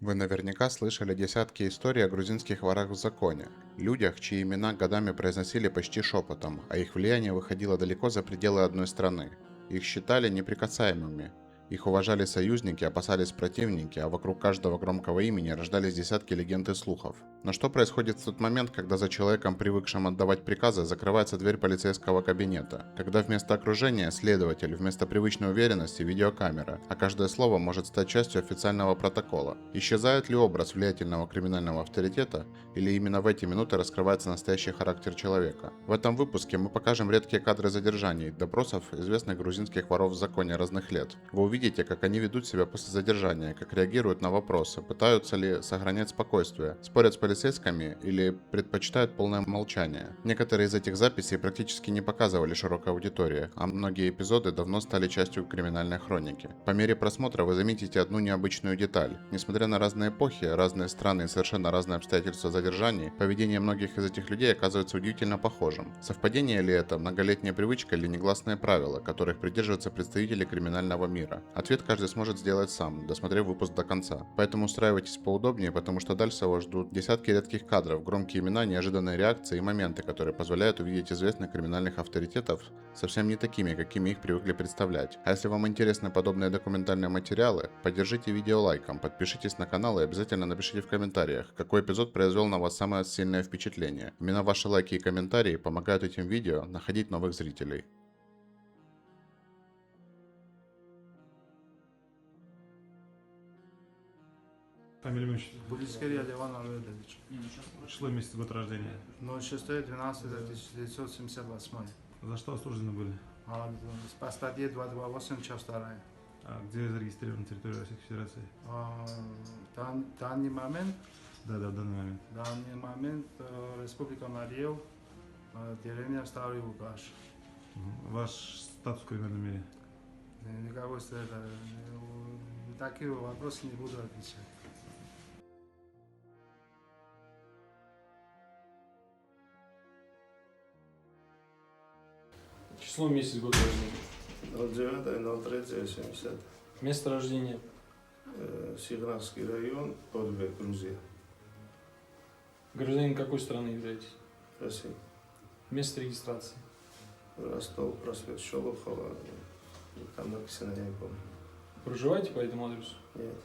Вы наверняка слышали десятки историй о грузинских ворах в законе, людях, чьи имена годами произносили почти шепотом, а их влияние выходило далеко за пределы одной страны. Их считали неприкасаемыми. Их уважали союзники, опасались противники, а вокруг каждого громкого имени рождались десятки легенд и слухов. Но что происходит в тот момент, когда за человеком, привыкшим отдавать приказы, закрывается дверь полицейского кабинета? Когда вместо окружения следователь, вместо привычной уверенности видеокамера, а каждое слово может стать частью официального протокола? Исчезает ли образ влиятельного криминального авторитета, или именно в эти минуты раскрывается настоящий характер человека? В этом выпуске мы покажем редкие кадры задержаний, допросов известных грузинских воров в законе разных лет. Вы увидите, как они ведут себя после задержания, как реагируют на вопросы, пытаются ли сохранять спокойствие, спорят с полицейскими или предпочитают полное молчание. Некоторые из этих записей практически не показывали широкой аудитории, а многие эпизоды давно стали частью криминальной хроники. По мере просмотра вы заметите одну необычную деталь. Несмотря на разные эпохи, разные страны и совершенно разные обстоятельства задержаний, поведение многих из этих людей оказывается удивительно похожим. Совпадение ли это, многолетняя привычка или негласные правила, которых придерживаются представители криминального мира? Ответ каждый сможет сделать сам, досмотрев выпуск до конца. Поэтому устраивайтесь поудобнее, потому что дальше вас ждут десятки редких кадров, громкие имена, неожиданные реакции и моменты, которые позволяют увидеть известных криминальных авторитетов совсем не такими, какими их привыкли представлять. А если вам интересны подобные документальные материалы, поддержите видео лайком, подпишитесь на канал и обязательно напишите в комментариях, какой эпизод произвел на вас самое сильное впечатление. Именно ваши лайки и комментарии помогают этим видео находить новых зрителей. Фамилия, имя, отчество. Булискерия Леван Арведович. Число, месяц, год рождения. 06.12.1978. За что осуждены были? По статье 228, часть 2. А где зарегистрирована территория Российской Федерации? Данный момент, Да, в данный момент. Республика Мариев, деревня Старый Лукаш. Ваш статус в криминальном мире? Никакой это, такие вопросы не буду отвечать. Число, месяц, год рождения. 09.03.70. Место рождения. Сигнальский район, Подбек, Грузия. Гражданин какой страны являетесь? Россия. Место регистрации. Ростов, проспект Шолохова. Там написано, я не помню. Проживаете по этому адресу? Нет.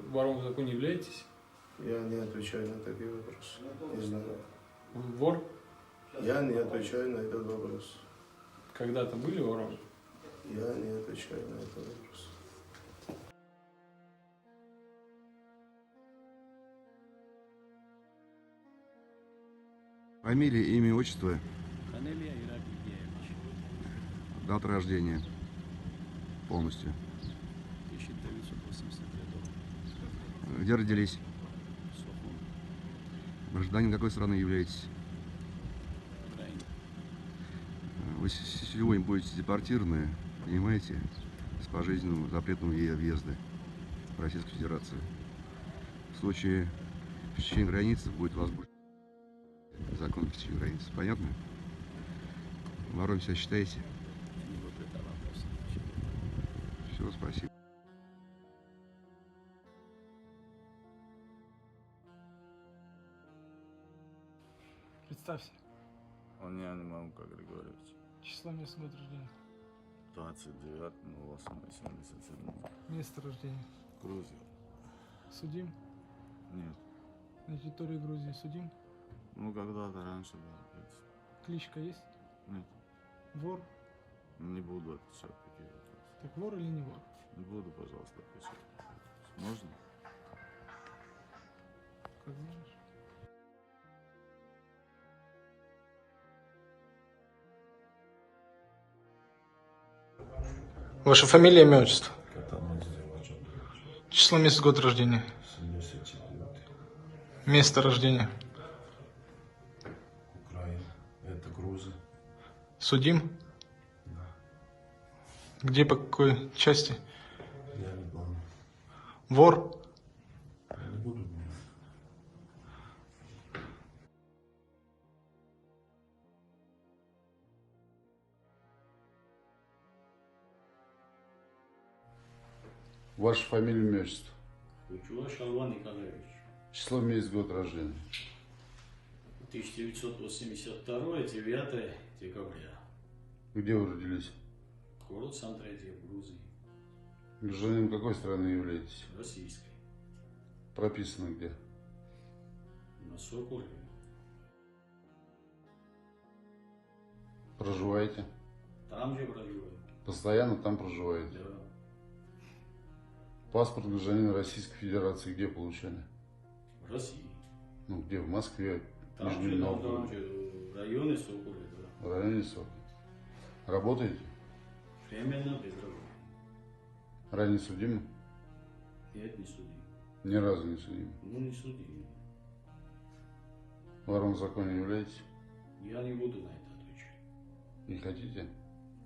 Вором в законе являетесь? Я не отвечаю на такие вопросы. Не знаю. Вы вор? Я не отвечаю на этот вопрос. Когда-то были вором? Я не отвечаю на этот вопрос. Фамилия, имя, отчество, Фамилия Ирак Ильич, дата рождения полностью. 1983 года. Где родились? Сохун, Гражданин какой страны являетесь? Украина. Вы сегодня будете депортированы, понимаете, с пожизненным запретом въезда в Российскую Федерацию. В случае пересечения границы будет возбужден закон пересечения границы. Понятно? Вором себя считаете? Не вот это вопрос. Все, спасибо. Представься. Оньян Мамка Григорьевич. Число, место, год рождения. 29.08.87. Место рождения. Грузия. Судим. Нет. На территории Грузии судим. Ну, когда-то раньше было. в принципе. Кличка есть. Нет. Вор. Не буду отвечать такие вопросы. Так вор или не вор? Не буду, пожалуйста, отвечать. Можно? Как знаешь. Ваша фамилия, имя, отчество? Число, месяц, год рождения. Место рождения. Украина. Это грузы. Судим? Где, по какой части? Я не помню. Вор? Не буду. Ваша фамилия, имя, отчество. Хучуа Шалван Николаевич. Число, месяц, год рождения. 1982, 9 декабря. Где вы родились? Город Сан-Третье, в Грузии. Гражданином какой страны являетесь? Российской. Прописано где? На Соколе. Проживаете? Там же проживаю. Постоянно там проживаете? Да. Паспорт гражданина Российской Федерации где получали? В России. Ну где? В Москве? Там же, Нижнем там Новгороде? же, в районе Соколе, да. В районе Сока. Работаете? Временно без работы. Ранее судимы? Нет, не суди. Ни разу не судимы. Ну, не суди. Вором в законе являетесь? Я не буду на это отвечать. Не хотите?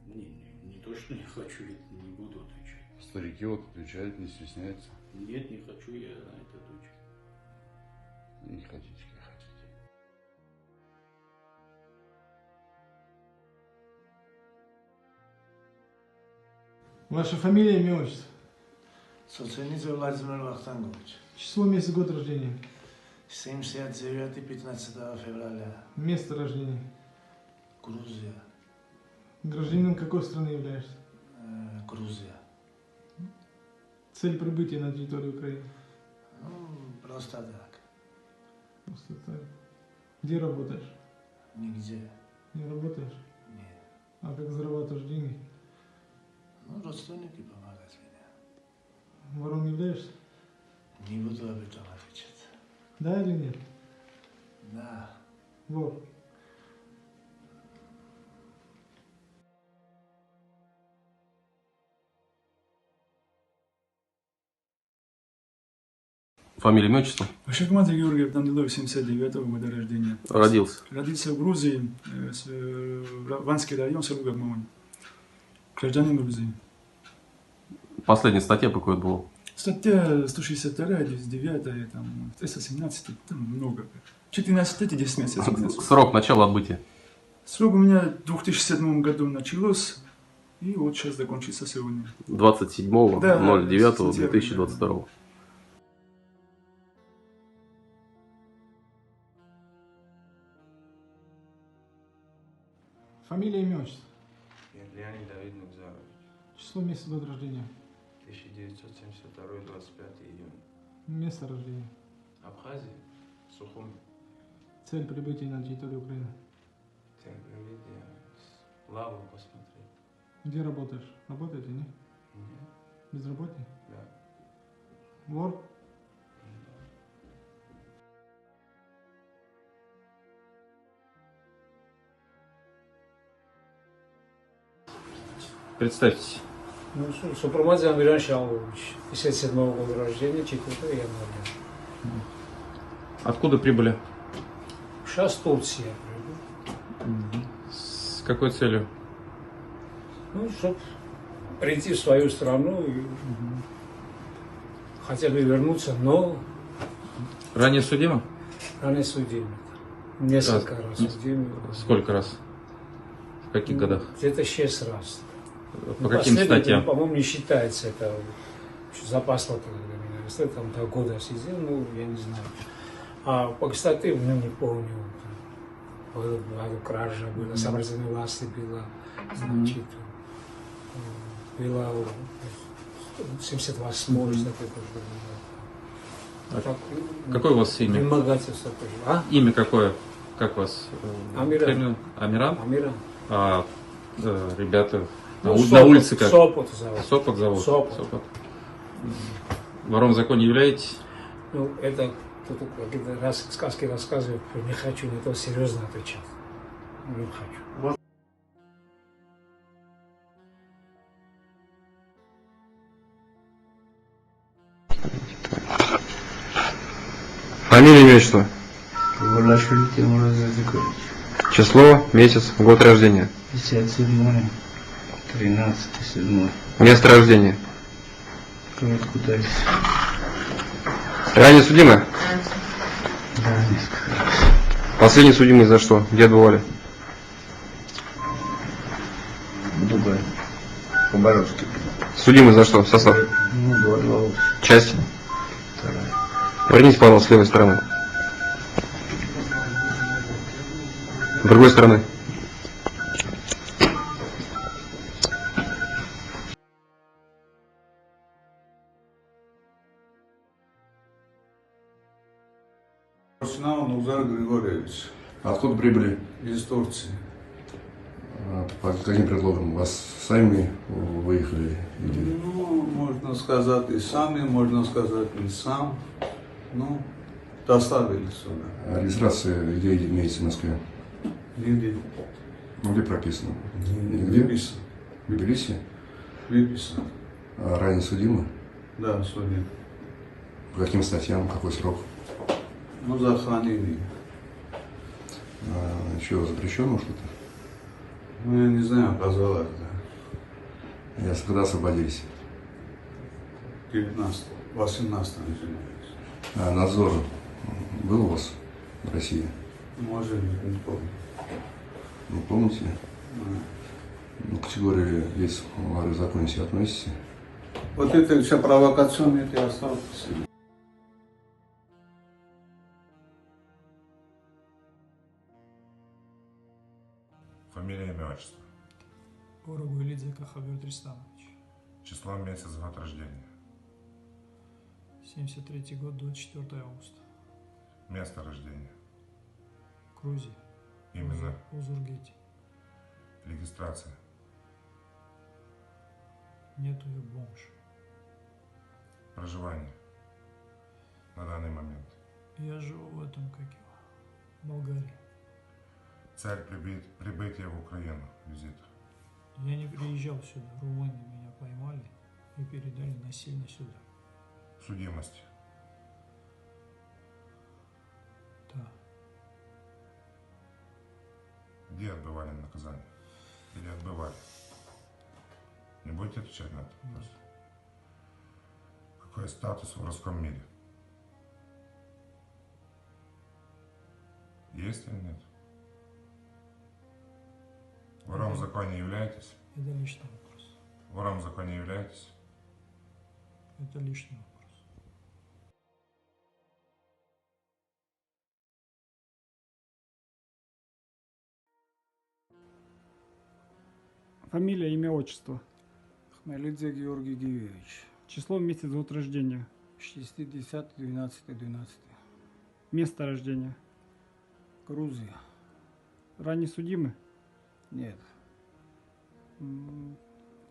Не то, что не хочу, я не буду отвечать. Старики вот отвечают, не стесняются. Нет, не хочу я на это отвечать. Не хотите, как хотите. Ваша фамилия, имя, отчество. Соценидзе Владимир Вахтангович. Число, месяц, год рождения. 79, 15 февраля. Место рождения. Грузия. Гражданином какой страны являешься? Грузия. Цель прибытия на территорию Украины. Ну, просто так. Просто так. Где работаешь? Нигде. Не работаешь? Нет. А как зарабатываешь деньги? Ну, родственники помогают мне. Вором являешься? Не буду об этом отвечать. Да или нет? Да. Вор. Фамилия, имя, отчество? Ашакмадзе Георгий Данилов, 79-го года рождения. Родился? Родился в Грузии, Ванский район, село Гагмамань. Гражданин Грузии. Последняя статья по какой была? Статья 162, 99, там, 317, там много. 14 лет и 10 месяцев. Срок начала отбытия? Срок у меня в 2007 году началось, и вот сейчас закончится сегодня. 27.09.2022. Фамилия, имя, отчество. Леонид Давид Нукзарович. Число, месяц, год рождения. 1972, 25 июня. Место рождения. Абхазия, Сухуми. Цель прибытия на территорию Украины. Цель прибытия. Лаву посмотреть. Где работаешь? Работаете, не? Нет. Безработный? Да. Вор? Представьтесь. Ну, Супрамадзе Амиран Шалвович, 57-го года рождения, 4 января. Откуда прибыли? Сейчас Турция прибыл. С какой целью? Ну, чтобы прийти в свою страну и хотя бы вернуться, но Ранее судимы? ранее судимы. Несколько раз судимы. Сколько раз? В каких годах? Где-то 6 раз. По каким статьям? По-моему, не считается это за паспорт для меня. Если там 2 года сидел, ну, я не знаю. А по кстати, ну, не помню. Кража была, сообразительной власти была, значит, была 78-й, Какое у вас имя? Вымогательство тоже. А? Имя какое? Как вас? Амиран. Амиран? Амиран. А ребята Ну, на улице как? Сопот зовут. Сопот зовут? Сопот. Вором в законе являетесь? Ну, это тут какие-то раз сказки рассказывают, не хочу, не то серьезно отвечать. Не хочу. Фамилия, имя, отчество? Гулашвили Тимур Азадикович. Число, месяц, год рождения. 57, 13/7. Место рождения. Город Кутайс. Ранее судимы? Да, несколько раз. Последний судимый за что? Где отбывали? В Дубае. По-баровски. Судимый за что? Состав? Ну, 2 область. Часть. Вторая. Повернись, пожалуйста, с левой стороны. С другой стороны. Арсенал Нузар Григорьевич. Откуда прибыли? Из Турции. По каким предлогам? Вас сами выехали? Или... Ну, можно сказать и сами, можно сказать не сам. Ну, доставили сюда. А регистрация где имеется в Москве? Нигде. Ну, где прописано? Нигде выписано. В Тбилиси? Выписано. А ранее судимы? Да, судим. По каким статьям? Какой срок? Ну, за хранение. Еще запрещено что-то? Ну, я не знаю, оказалось, да. Я когда освободились? 19, 18 начиналось. А надзор был у вас в России? Может быть, не помню. Не помните? Да. Ну, к категории лиц в законе себя относите? Вот это все провокационные, это я оставил по себе. Фамилия, имя, отчество. Орогуэлидзе Кахабер Тристанович. Число, месяц, год рождения. 73 год, 24 августа. Место рождения. Грузия. Именно. Узургете. Регистрация. Нету ее бомж. Проживание. На данный момент. Я живу в этом, как его, Болгарии. Цель прибытия в Украину. Визит. Я не приезжал сюда. Румыны меня поймали и передали насильно сюда. Судимость. Да. Где отбывали наказание? Или отбывали? Не будете отвечать на этот вопрос? Какой статус в воровском мире? Есть или нет? Вором в законе являетесь? Это личный вопрос. Вором в законе являетесь? Это личный вопрос. Фамилия, имя, отчество. Хмелидзе Георгий Георгиевич. Число, месяц, год рождения. 60, 12, 12. Место рождения. Грузия. Ранее судимы? Нет.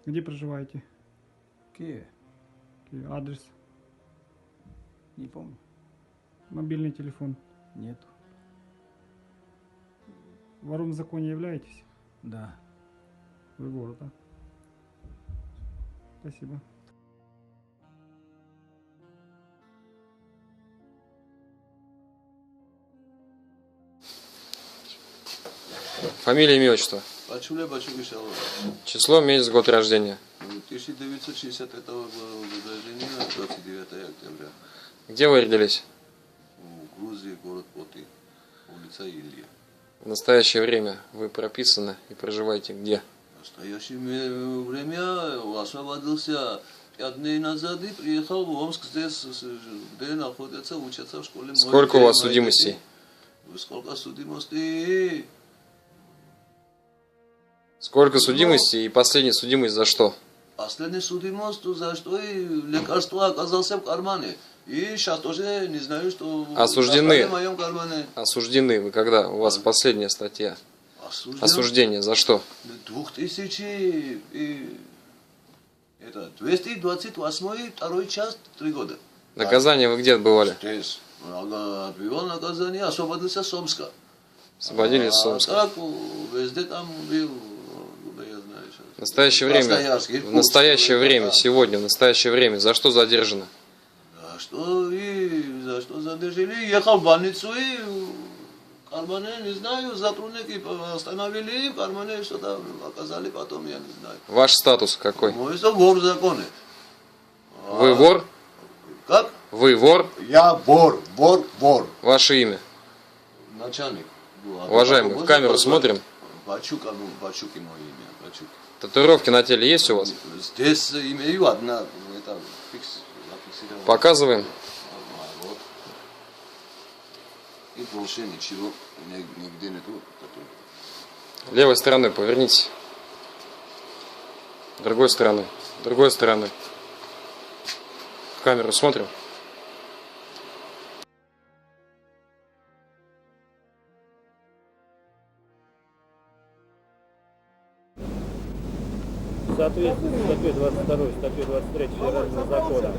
Где проживаете? Киев. Адрес? Не помню. Мобильный телефон? Нет. Вором в законе являетесь? Да. Вы вор, да? Спасибо. Фамилия, имя, отчество. Бачуле Бачугишалова. Число, месяц, год рождения. 1963 года рождения, 29 октября. Где вы родились? В Грузии, город Поты, улица Илья. В настоящее время вы прописаны и проживаете где? В настоящее время освободился 5 дней назад и приехал в Омск, здесь, где находится, учатся в школе. Сколько у вас судимостей? Сколько судимостей? Сколько судимостей и последняя судимость за что? Последняя судимость, за что и лекарство оказался в кармане. И сейчас тоже не знаю, что осуждены. в моем кармане. Осуждены вы когда? У вас последняя статья. Осуждение за что? 228 2 час, 3 года. Наказание вы где отбывали? Здесь. Отбивал наказание, освободился с Омска. Освободились с Омска. Так, везде там был, я знаю сейчас. В настоящее время, сегодня, в настоящее время, за что задержано? За что задержали? Ехал в больницу и в кармане, не знаю, сотрудники остановили, в кармане что-то оказали потом, я не знаю. Ваш статус какой? Мой вор в законе. Вы вор? Как? Вы вор? Я вор. Ваше имя? Начальник. Уважаемый, в камеру смотрим. Бачук мое имя. Бачук. Татуировки на теле есть у вас? Здесь имею одна, это фикс. Показываем. Вот. И больше ничего нигде нету. Левой стороной повернитесь. Другой стороны. Другой стороны. В камеру смотрим. В соответствии с статьей 22 и статьей 23 Федерального закона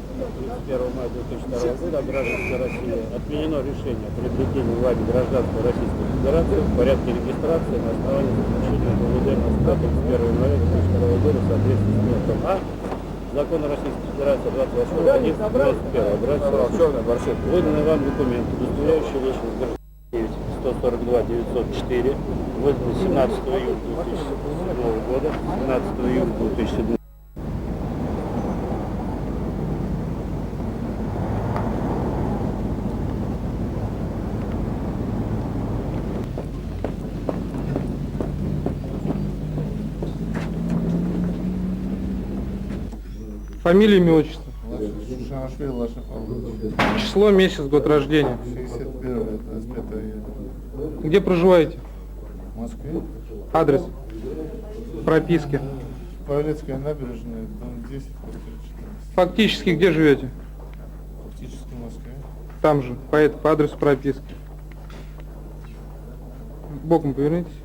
31 мая 2002 года о гражданской России отменено решение о приобретении вами гражданства Российской Федерации в порядке регистрации на основании заключения ГУВД Москва 31 января 2002 года в соответствии с пунктом А Закона Российской Федерации 28.11.21. Выданный вам документ, удостоверяющий личность гражданина 142 904, выдан 17 июля 2007 года, 17 июля 2007 Фамилия, имя, отчество. Число, месяц, год рождения. 61, 25 июля. Где проживаете? В Москве. Адрес. Прописки. Павелецкая набережная, дом 10, квартира 14. Фактически где живете? Фактически в Москве. Там же, по адресу прописки. Боком повернитесь.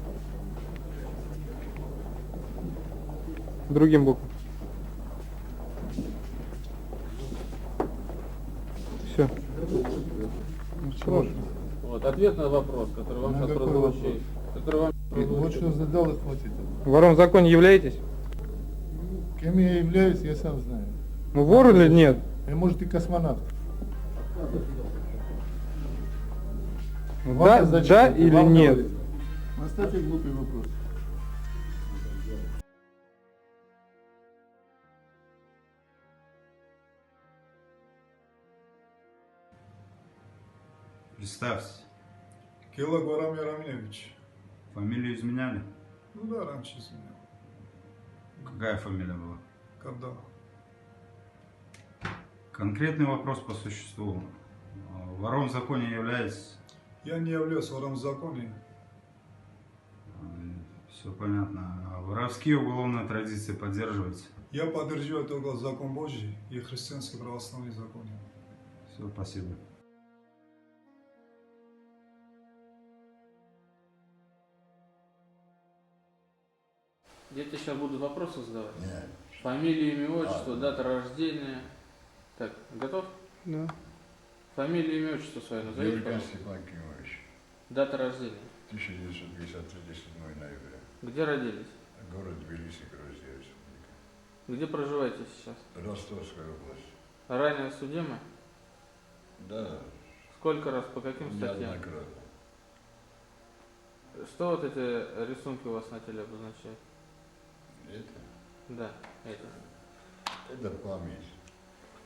Другим боком. Все. Вот, ответ на вопрос, который вам сейчас прозвучит. Вот что задал и хватит. Вором в законе являетесь? Кем я являюсь, я сам знаю. Ну вор или нет? И может и космонавт. Да или нет? Оставьте глупый вопрос. Представься. Килогорам Яромлевич. Фамилию изменяли? Ну да, раньше изменял. Какая фамилия была? Когда? Конкретный вопрос по существу. Вором в законе является? Я не являюсь вором в законе. Все понятно. А воровские уголовные традиции поддерживаете? Я поддерживаю только закон Божий и христианский православный закон. Все, спасибо. Дети сейчас будут вопросы задавать? Нет. Фамилия, имя, отчество, дата рождения. Так, готов? Да. Фамилия, имя, отчество свое назовите, пожалуйста. Степан Кимович. Дата рождения. 1953, 7 ноября. Где родились? Город Тбилиси, Грузия, Республика. Где проживаете сейчас? Ростовская область. Ранее судимы? Да. Сколько раз, по каким статьям? Неоднократно. Что вот эти рисунки у вас на теле обозначают? Это? Да, это. Это память.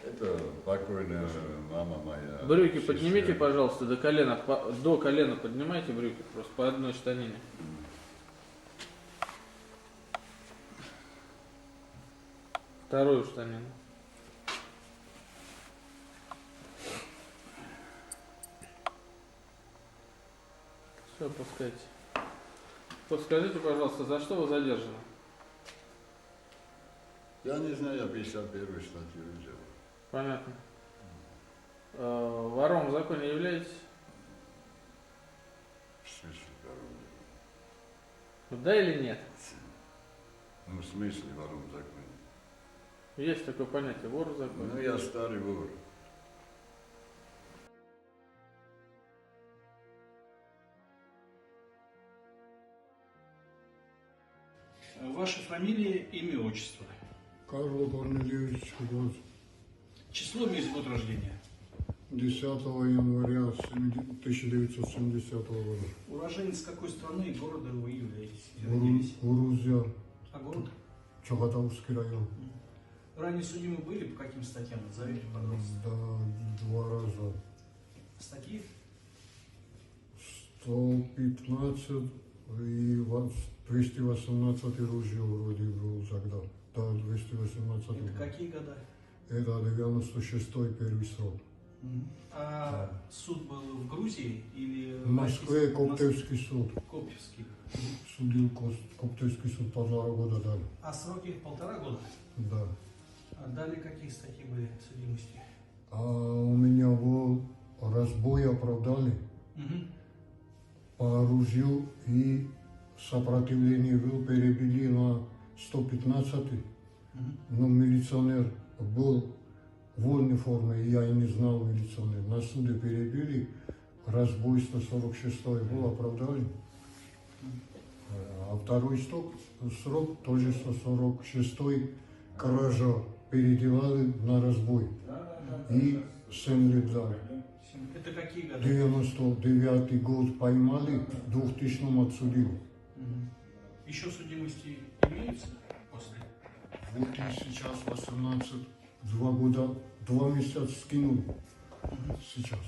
Это покойная мама моя. Брюки поднимите, пожалуйста, до колена поднимайте брюки, просто по одной штанине. Вторую штанину. Все, пускайте. Подскажите, пожалуйста, за что вы задержаны? Я не знаю, я 51-ю статью взял. Понятно. Вором в законе являетесь? В смысле вором? Да или нет? Ну, в смысле вором в законе? Есть такое понятие, вор в законе. Ну, я старый вор. Ваша фамилия, имя, отчество. Карл Корнелиевич Год. Число, месяц, год рождения. 10 января 1970 года. Уроженец какой страны и города вы являетесь? Грузия. А город? Чагатаускский район. Ранее судимы были по каким статьям? Назовите, пожалуйста. Да, 2 раза. Статьи? 115 и 218 ружье вроде был тогда. Да, 218. Это какие года? Это 96-й первый срок. А суд был в Грузии или В Москве Коптевский суд. Коптевский. Судил Коптевский суд 1,5 года дали. А сроки 1,5 года? Да. А далее какие статьи были судимости? А у меня был разбой оправдали по оружию и сопротивление был перебили на 115-й. Но милиционер был в вольной форме, и я и не знал милиционер. На суде перебили, разбой 146-й был, оправдали. А второй срок тоже 146-й кража переделали на разбой. И 7 лет дали. Это какие годы? 99 год поймали, в 2000-м отсудили. Еще судимости имеются после? Вот и сейчас 18, 2 года, 2 месяца скинули. Сейчас.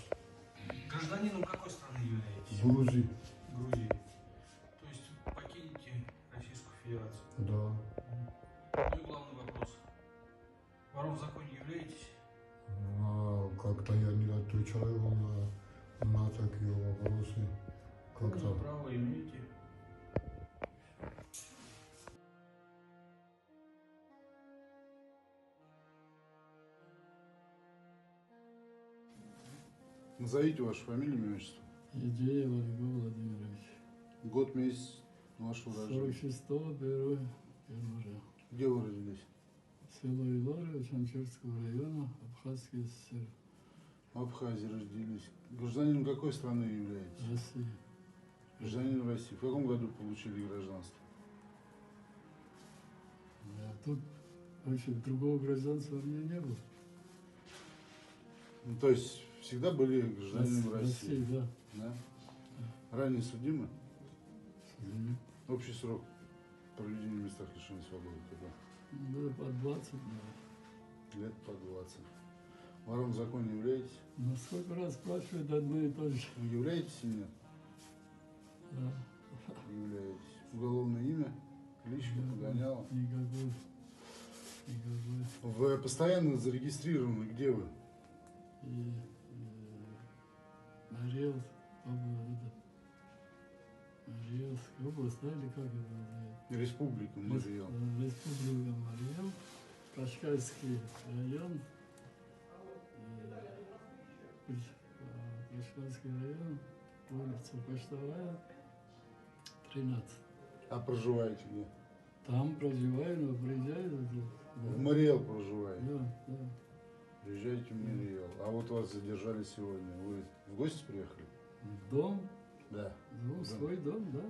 Гражданином какой страны являетесь? Грузии. Грузии. То есть покинете Российскую Федерацию? Да. Ну и главный вопрос. Вором в законе являетесь? А как-то я не отвечаю на такие вопросы. Как-то. Право имеете? Назовите вашу фамилию, имя, отчество. Едеев Олег Владимирович. Год, месяц вашего рождения. 46-го, 1 января. Где вы родились? Село Илория, Чанчурского района, Абхазский СССР. В Абхазии родились. Гражданином какой страны являетесь? Россия. Гражданин России. В каком году получили гражданство? Тут вообще другого гражданства у меня не было. Ну, то есть всегда были гражданином России? Да. Да? Ранее судимы? Судимы. Общий срок проведения в местах лишения свободы когда? Было по 20, да. Лет по 20. Вором в законе являетесь? Ну сколько раз спрашивают одно и то же. Вы являетесь или нет? Да. Являетесь. Уголовное имя? Кличка, погоняла? Никакой. Никакой. Вы постоянно зарегистрированы, где вы? И Орел, Орелская область, да, или как это называется? Республика Марьел. Республика Марьел, Кашкайский район, Кашкайский район, улица Почтовая, 13. А проживаете где? Там проживаю, но приезжаю. В Марьел проживаете? Да, да. Приезжаете в Марьел. А вот вас задержали сегодня. Вы в гости приехали? В дом? Да. Ну, свой дом, да.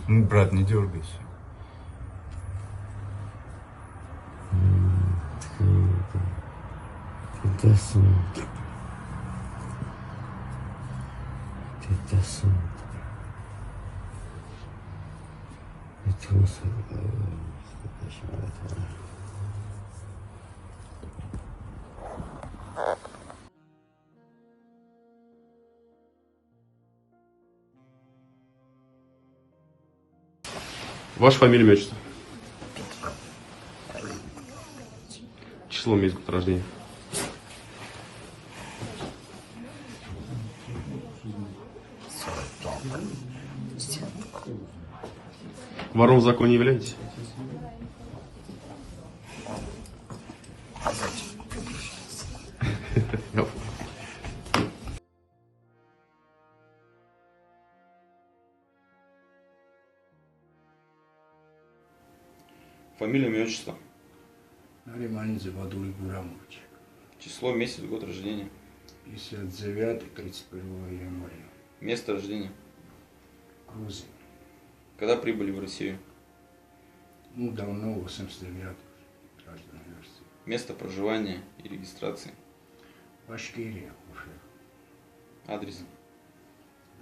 Ну, брат, не дергайся. Ты смотри. Ты смотри. Это Ваша фамилия, имя, отчество? Число, месяц, год рождения. Вором в законе являетесь? Фамилия, имя, отчество? Нариманидзе Вадулий Гурамович. Число, месяц, год рождения. 59-31 января. Место рождения? Грузия. Когда прибыли в Россию? Ну, давно, 89-й. Граждан России. Место проживания и регистрации? Башкирия уже. Адрес?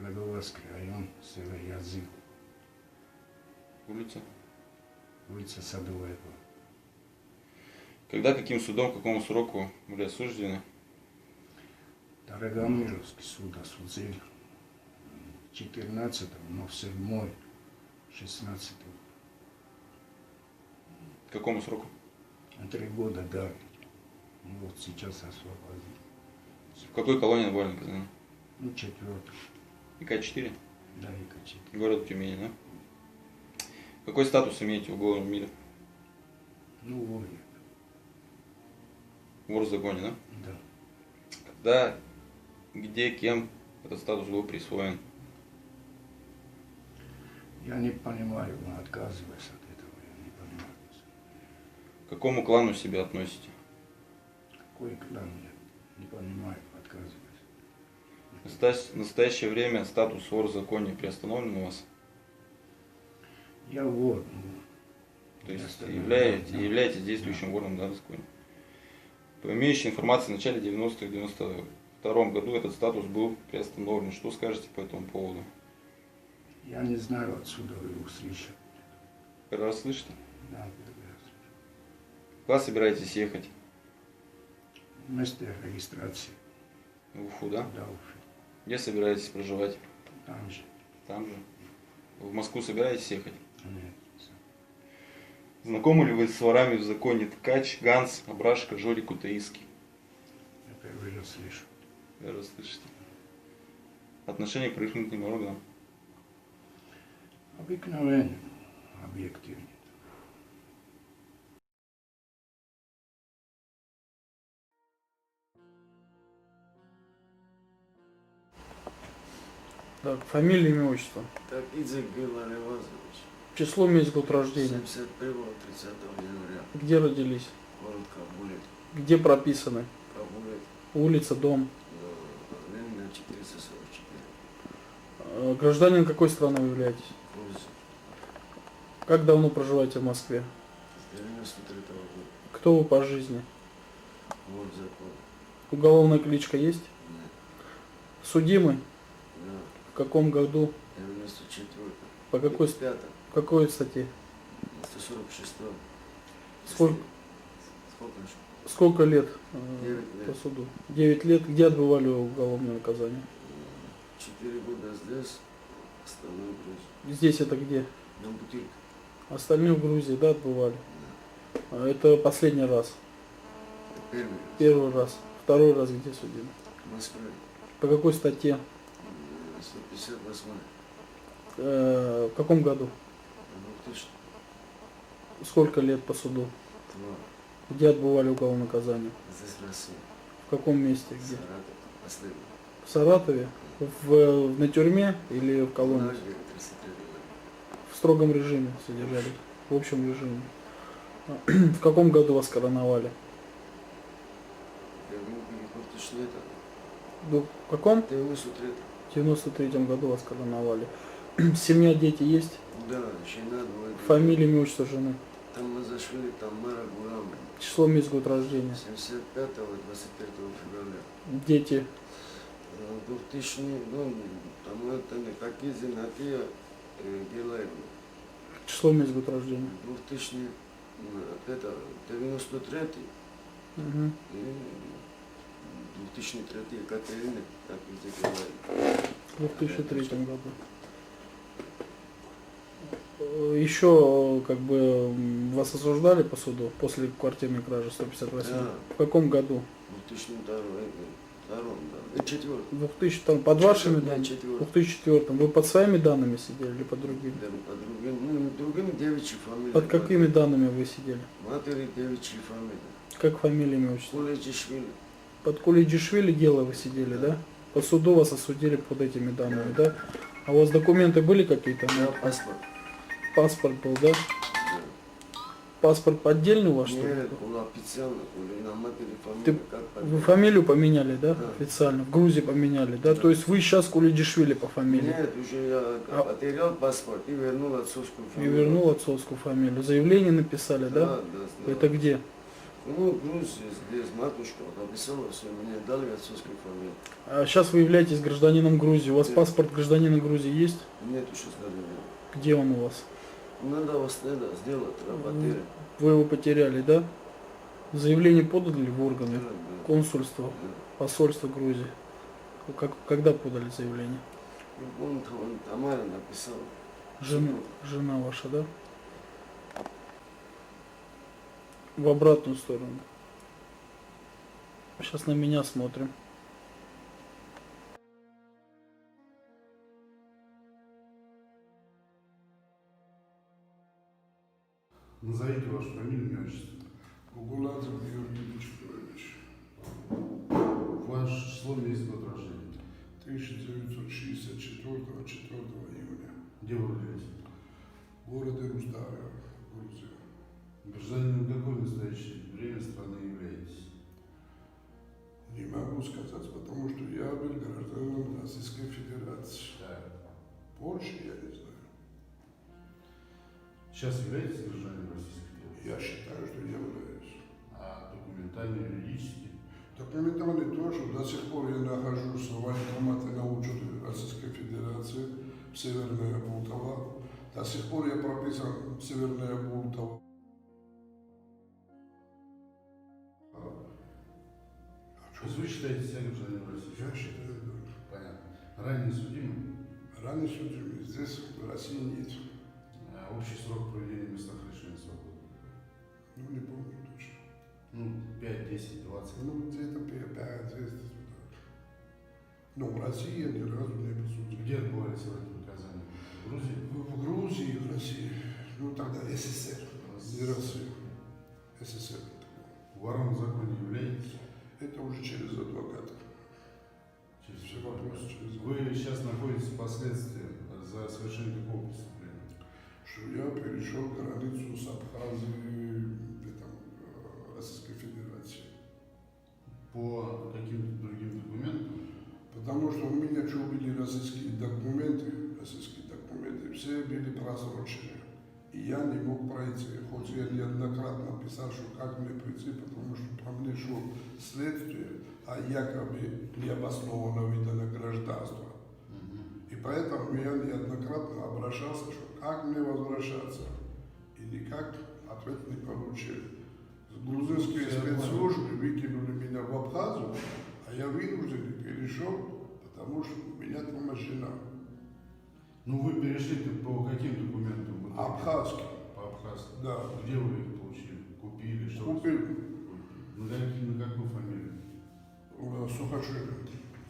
Благоварский район, село Язык. Улица. Улица Садовая была. Когда, каким судом, к какому сроку были осуждены? Дорогомиловский суд осудил 14, но в 7, 16. К какому сроку? 3 года дали. Вот сейчас освободили. В какой колонии отбывали наказание? Ну, 4. ИК-4? Да, ИК-4. Город Тюмени, да? Какой статус имеете в уголовном мире? Ну, вор я. Вор в законе, да? Да. Когда, где, кем этот статус был присвоен? Я не понимаю, он отказывается от этого, я не понимаю. К какому клану себя относите? Какой клан, я не понимаю, отказывается. В настоящее время статус вор в законе приостановлен у вас? Я вор. То есть являетесь действующим вором, да, в законе? По имеющей информации, в начале 90-х, 92 году этот статус был приостановлен. Что скажете по этому поводу? Я не знаю, отсюда его слышал. Первый раз слышите? Да, первый раз. Куда собираетесь ехать? Место регистрации. В Уфу, да? Да, в Уфе. Где собираетесь проживать? Там же. Там же. В Москву собираетесь ехать? Нет. Знакомы ли вы с ворами в законе Ткач, Ганс, Абрашко, Жорик, Утаиский? Я первый раз слышу. Первый раз слышите. Отношение к правоохранительным органам? Обыкновенно, объективно. Так, фамилия, имя, отчество. Так, Идзек Гилар Ивазович. Число, месяц, год рождения. 71-го, 30 января. Где родились? Город Кабулет. Где прописаны? Кабулет. Улица, дом. Ленина 444. Гражданин какой страны вы являетесь? Грузия. Как давно проживаете в Москве? С 93-го года. Кто вы по жизни? Вот закон. Уголовная кличка есть? Нет. Судимый? Да. В каком году? 94-го. По какой, 5-го. какой статье? 146-го. Сколько еще? Сколько лет 9 лет. по суду? 9 лет. Где отбывали уголовное наказание? 4 года здесь, остальное в Грузии. Здесь это где? На Бутырке. Остальные в Грузии, да, отбывали? Да. Это последний раз? Первый раз. Первый раз. Второй раз где судили? В Москве. По какой статье? 158. В каком году? 2000. Сколько лет по суду? 2. Где отбывали уголовное наказание? Здесь в России. В каком месте? Где? Саратов. Последний. В Саратове? На тюрьме или в колонии? В строгом режиме содержали, в общем режиме. В каком году вас короновали? В каком? В 93-м году вас короновали. Семья, дети есть? Да, жена, двое. Фамилия, имя, отчество жены? Там мы зашли, там Мара Гурам. Число, месяц, год рождения? 75-го, 25 февраля. Дети? 2000, ну, там это не какие зинатия Гилаева. Число, месяц, год рождения? 2000, это 93-й. Угу. И 2003 Екатерина, как везде Гилаева. В 2003 году. Еще как бы вас осуждали по суду после квартирной кражи 158? Да. В каком году? В 2002, да. 2000, под вашими данными? В 2004. Вы под своими данными сидели или под другими? Да, под другими, ну, другими девичьи фамилии. Под какими данными вы сидели? Матери девичьи фамилии. Как фамилия, имя, отчество? Кулиджишвили. Под Кулиджишвили дело вы сидели, да? По суду вас осудили под этими данными, да? А у вас документы были какие-то? Да, паспорт. Паспорт был, да? Да. Паспорт поддельный у вас, что ли? Нет, он официально, на матери фамилии. Ты, вы фамилию поменяли, да? Да. Официально, в Грузии поменяли, да? То есть вы сейчас Кулиджишвили по фамилии? Нет, уже я потерял паспорт и вернул отцовскую И фамилию. вернул отцовскую фамилию. Заявление написали, да? Да. Это где? Ну, в Грузии, здесь матушка написала, все, мне дали отцовскую фамилию. А сейчас вы являетесь гражданином Грузии. У вас Нет. паспорт гражданина Грузии есть? Нет, еще сказали. Где он у вас? Надо вас надо сделать, работали. Вы его потеряли, да? Заявление подали в органы Да. консульства, посольства Грузии? Когда подали заявление? Не помню, он Тамара написал. Жена ваша, да? В обратную сторону. Сейчас на меня смотрим. Назовите вашу фамилию, имя, отчество. Гугуладзе Георгий Вячеславович. Ваше число, месяц, год рождения. 1964 4 июня. Где вы родились? В городе Руставе, Грузия. Гражданином какой в настоящее время страны являетесь? Не могу сказать, потому что я был гражданином Российской Федерации. Да. Польши я не знаю. Сейчас являетесь гражданином Российской Федерации? Я считаю, что являюсь. А документально, юридически? Документально то, что до сих пор я нахожусь в военкомате на учете Российской Федерации в Северная Бултова. До сих пор я прописан в Северная Бултова. То есть вы считаете себя гражданином России? Я считаю, да. Понятно. Ранее судимый? Ранее судимый. Здесь в России нет. А общий срок проведения местных лишения свободы? Ну, не помню точно. Ну, 5, 10, 20. Ну, где-то 5, 10. Но в России я ни разу не присутствовал. Где отбывались эти наказания? В Грузии? В Грузии и в России. Ну, тогда СССР. Не Россия. СССР. Вором в законе являетесь? Это уже через адвоката. Через все вопросы через Вы сейчас находитесь в последствии за совершение какого преступления? Что я перешел границу с Абхазией Российской Федерации. По каким-то другим документам? Потому что у меня что были российские документы, все были просрочены. И я не мог пройти, хоть я неоднократно писал, что как мне прийти, потому что по мне шло следствие, а якобы необоснованно видано гражданство. И поэтому я неоднократно обращался, что как мне возвращаться. И никак ответ не получил. Грузинские спецслужбы выкинули меня в Абхазию, а я вынужден перешел, потому что у меня там жена. Ну вы перешли по каким документам? Абхазским. По абхазским? Да. Где вы их получили? Купили? Что Купил. На какую фамилию? Сухашвили.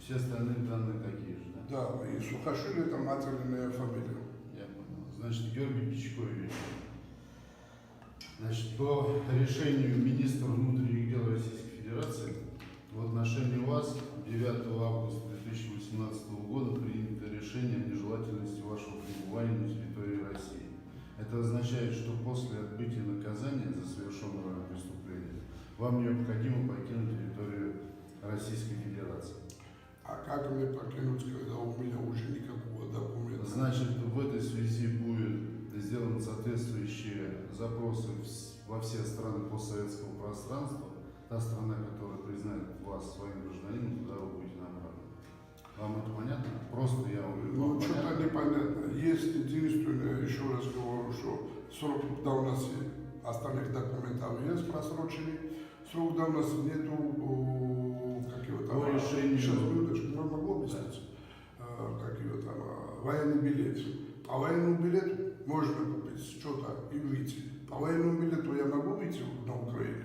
Все остальные данные такие же, да? Да, и Сухашвили это материнная фамилия. Я понял. Значит, Георгий Бичкович. Значит, по решению министра внутренних дел Российской Федерации в отношении вас 9 августа 2018 года принято решение о нежелательности вашего пребывания на территории России. Это означает, что после отбытия наказания за совершенное вами преступление вам необходимо покинуть территорию Российской Федерации. А как мне покинуть, когда у меня уже никакого документа? Значит, в этой связи будет сделаны соответствующие запросы во все страны постсоветского пространства. Та страна, которая признает вас своим гражданином, туда вы будете направлены. Вам это понятно? Просто я говорю. Ну, что-то непонятно. Есть единственное, еще раз говорю, что срок давности остальных документов есть просроченный. Срок давности нету, как его там, сейчас, минуточку, я могу объяснить, как его там, военный билет. По военному билету можно купить что-то и выйти. По военному билету я могу выйти на Украине?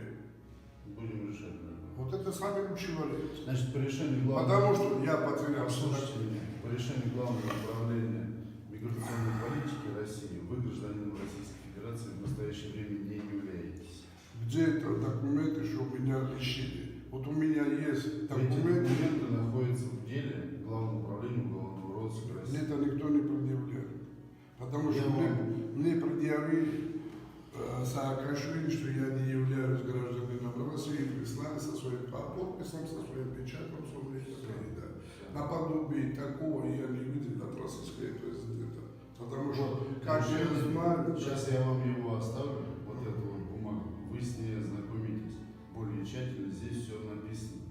Будем решать. Вот это самый лучший вариант. Значит, по решению главного... Потому что я потерял... Слушайте меня. По решению главного управления миграционной политики России вы гражданином Российской Федерации в настоящее время не являетесь. Где это документы, что меня лишили? Вот у меня есть документы. Эти документы находятся в деле Главного управления уголовного розыска России. Мне это никто не предъявляет. Потому что мне предъявили Саакашвили, что я не являюсь гражданином России, прислали со своим подписом, со своим печатом, со своим да. Наподобие такого я не видел от российского президента. Потому что, как я знаю... Сейчас я вам его оставлю, вот эту вот бумагу. Вы с ней ознакомитесь более тщательно, здесь все написано.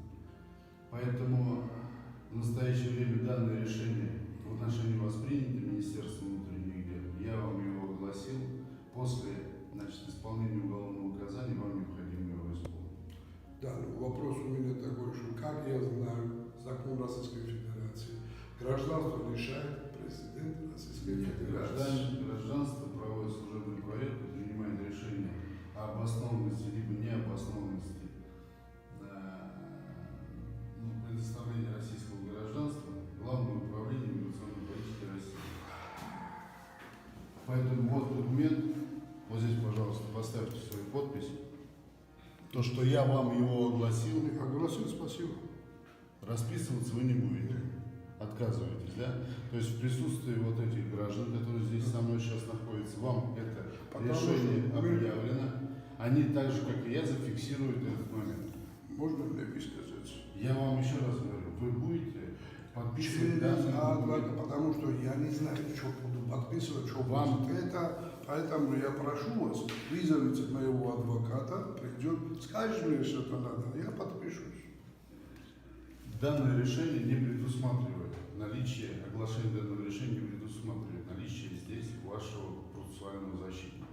Поэтому в настоящее время данное решение в отношении вас принято Министерством внутренних дел. Я вам его огласил. исполнения уголовного указания вам необходимо его исполнить. Да, но вопрос у меня такой, что как я знаю закон Российской Федерации, гражданство лишает президент Российской Федерации. Гражданство проводит служебную проверку, принимает решение о обоснованности либо необоснованности предоставления российского гражданства Главное управление миграционной политики России. Поэтому вот документ, вот здесь, пожалуйста, поставьте свою подпись. То, что я вам его огласил. Огласил, спасибо. Расписываться вы не будете. Отказываетесь, да? То есть в присутствии вот этих граждан, которые здесь со мной сейчас находятся, вам это решение объявлено. Они так же, как и я, зафиксируют этот момент. Можно мне высказаться? Я вам еще раз говорю, вы будете подписывать данный документ. Потому что я не знаю, что буду подписывать, что вам это. Поэтому я прошу вас, вызовите моего адвоката, придет, скажешь мне, что это надо, я подпишусь. Данное решение не предусматривает наличие, оглашение данного решения не предусматривает наличие здесь вашего процессуального защитника.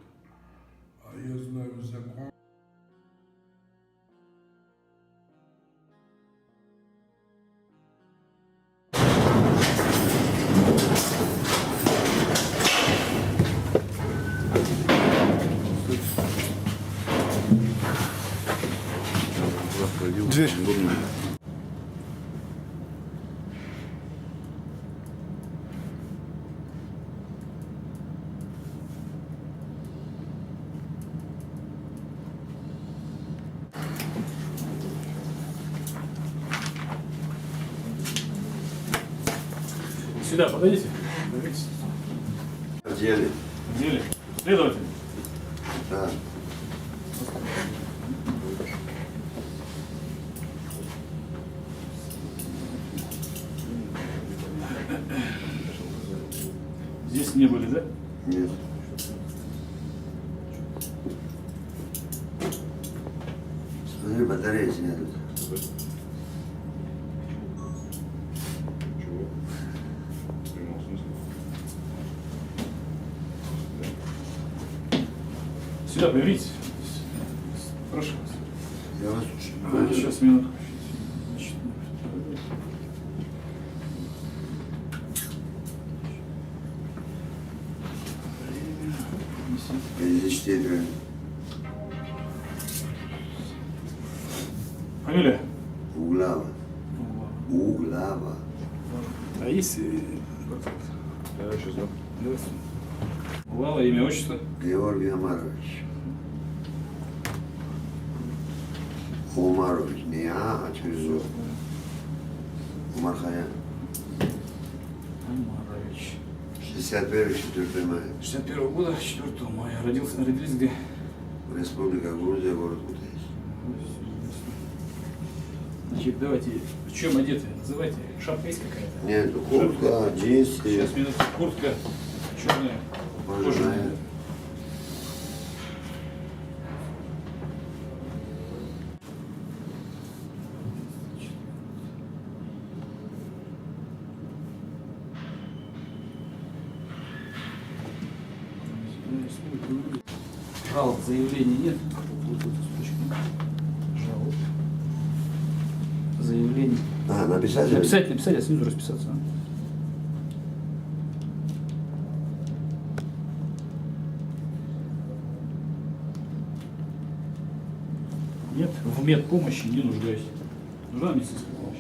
А я знаю закон. Дверь. Сюда подойдите. В деле. В деле. Следователь. Да. Здесь не были, да? Нет. Смотри, батареи снятся. Сюда поверните. Прошу вас. Я вас Сейчас, минутку. Фамилия? Углава. Углава. А есть Углава, имя, отчество? Георгий Омарович. Умарович. Не а через О. Умар Хаян. Умарович. 61-4 мая. 61-го года, 4 мая. Родились где? Республика Грузия, город Кутайс. Значит, давайте, в чем одеты? Называйте. Шапка есть какая-то? Нет, куртка, джинсы. Сейчас, минутку. Куртка черная. Кожаная. Жалоб, заявлений нет. Жалоб. Заявлений. А, написать? Написать, а снизу расписаться. Нет, в медпомощи не нуждаюсь. Нужна медицинская помощь.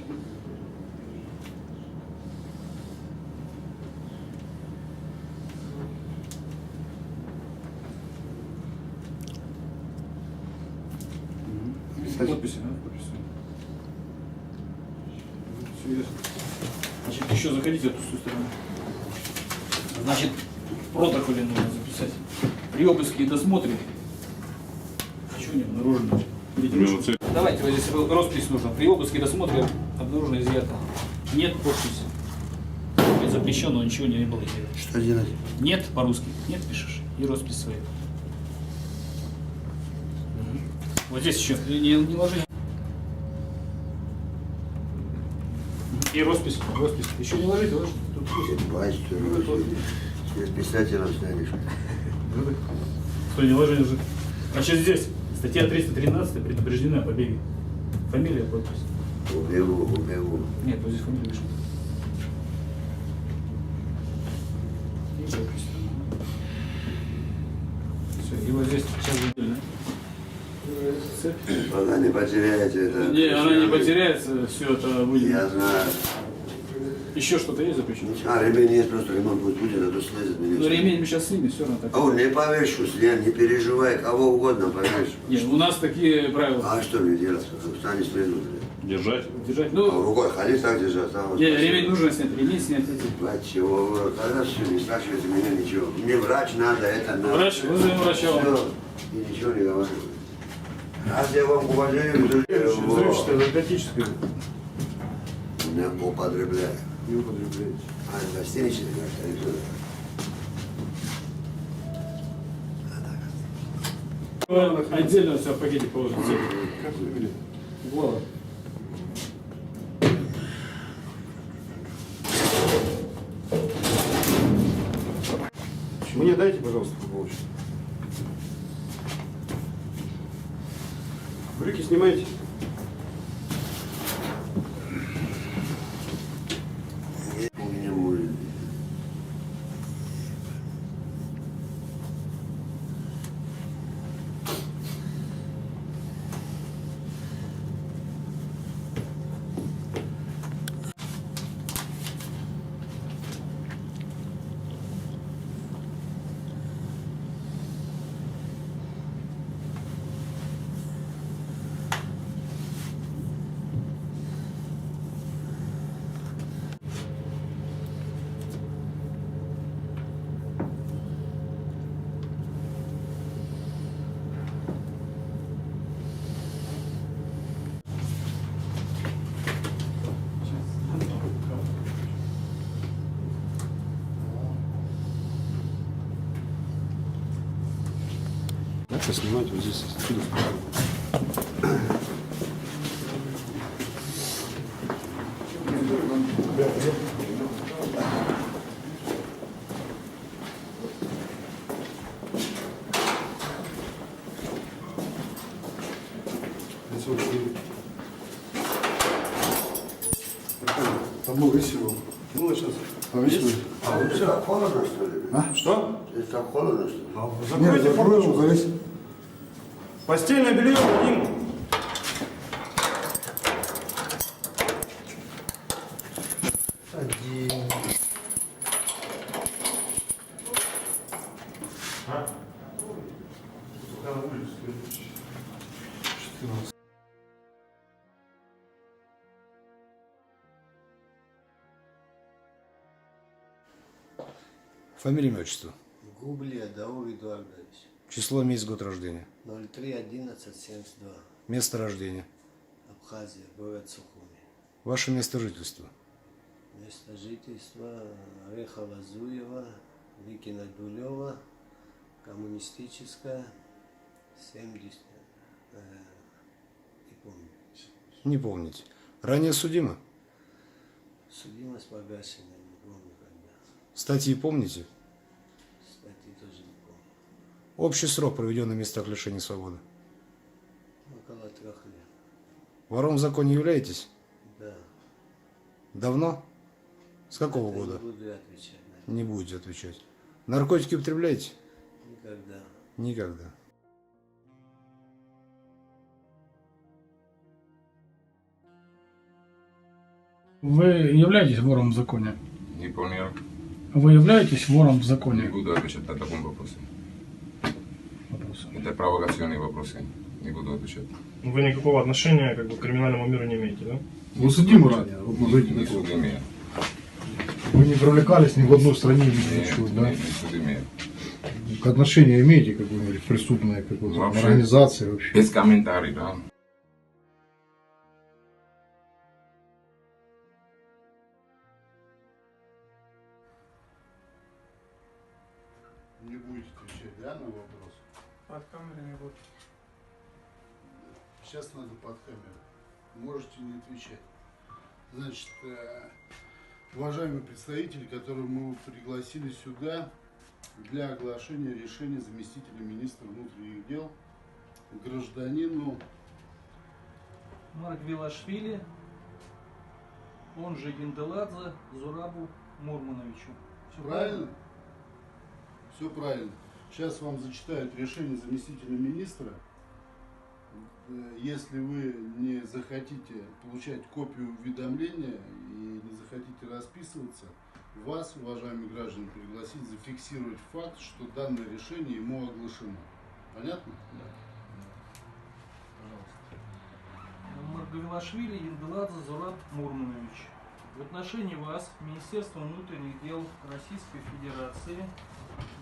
Подписи, да? Подписи. Все ясно. Значит, еще заходите от ту сторону. Значит, в протоколе нужно записать. При обыске и досмотре ничего не обнаружено. Давайте, вот здесь роспись нужна. При обыске и досмотре обнаружено изъято. Нет подписи. Запрещенного ничего не было изъято. Что делать? Нет по-русски. Нет пишешь. И роспись свою. Вот здесь еще не ложи. И роспись. Еще не ложите, ложите. Здесь писателям станешь. Что, не ложи уже? Значит, здесь статья 313 предупреждена о побеге. Фамилия, подпись. Убегу. Нет, вот здесь фамилия выше. Все, и вот здесь сейчас выделено. Пока не потеряете это. Не, она не потеряется, все это выделено. Я знаю. Еще что-то есть запрещено? Ремень есть, просто ремонт будет, а то слезет. Ну, ремень мы сейчас снимем, все равно так. Не повешу, Лен, не переживай, кого угодно повешу. Нет, у нас такие правила. А что мне делать? Что они слезут? Держать. Держать. Ну, рукой ходи так держать. Не, ремень нужно снять, ремень снять. Чего? Тогда все, не спрашивайте меня ничего. Мне врач надо, это надо. Врач? Вызовем врача. Все, и ничего не говорю. Раз я вам уважаю, взрывчатое, наркотическое. Не употребляю. Не употребляете. А, гостиничный, Отдельно все в пакете положим. Глава. Мне дайте, пожалуйста, футболочку. Брюки снимайте. Дальше снимать вот здесь. Там много всего. Ну, сейчас повесим. А вы что, холодно, что ли? А? Что? Это так холодно, что ли? Закройте форточку. Постельное белье, Вадим. Фамилия, имя, отчество. Гублия Даур Эдуардович. Число, месяц, год рождения. 03-11-72. Место рождения. Абхазия, город Сухуми. Ваше место жительства. Место жительства Орехова Зуева, Викина Дулева, коммунистическая, 70. Не помню. Не помните. Ранее судимо? Судимость погашена, не помню когда. Статьи помните? Статьи тоже не помню. Общий срок, проведенный в местах лишения свободы. Около 3 лет. Вором в законе являетесь? Да. Давно? С какого Это года? Не буду отвечать. Не будете отвечать. Наркотики употребляете? Никогда. Никогда. Вы являетесь вором в законе? Не понял. Вы являетесь вором в законе? Не буду отвечать на таком вопросе. Это провокационные вопросы. Не буду отвечать. Вы никакого отношения к криминальному миру не имеете, да? Вы судимы ранее? Не судимые. Вы не привлекались ни в одной стране, ничего, да? Не судимые. Отношения имеете какое-нибудь преступное, какой-то организации вообще? Без комментариев, да? Не будете отвечать, да, на вопрос? Под камерой не будет. Сейчас надо под камеру. Можете не отвечать. Значит, уважаемые представители, которых мы пригласили сюда для оглашения решения заместителя министра внутренних дел гражданину Маргвелашвили, он же Янделадзе Зурабу Мурмановичу. Всё правильно? Все правильно. Сейчас вам зачитают решение заместителя министра. Если вы не захотите получать копию уведомления и не захотите расписываться, вас, уважаемые граждане, пригласить зафиксировать факт, что данное решение ему оглашено. Понятно? Да. Маргвелашвили Янделадзе Зураб Мурманович. В отношении вас Министерство внутренних дел Российской Федерации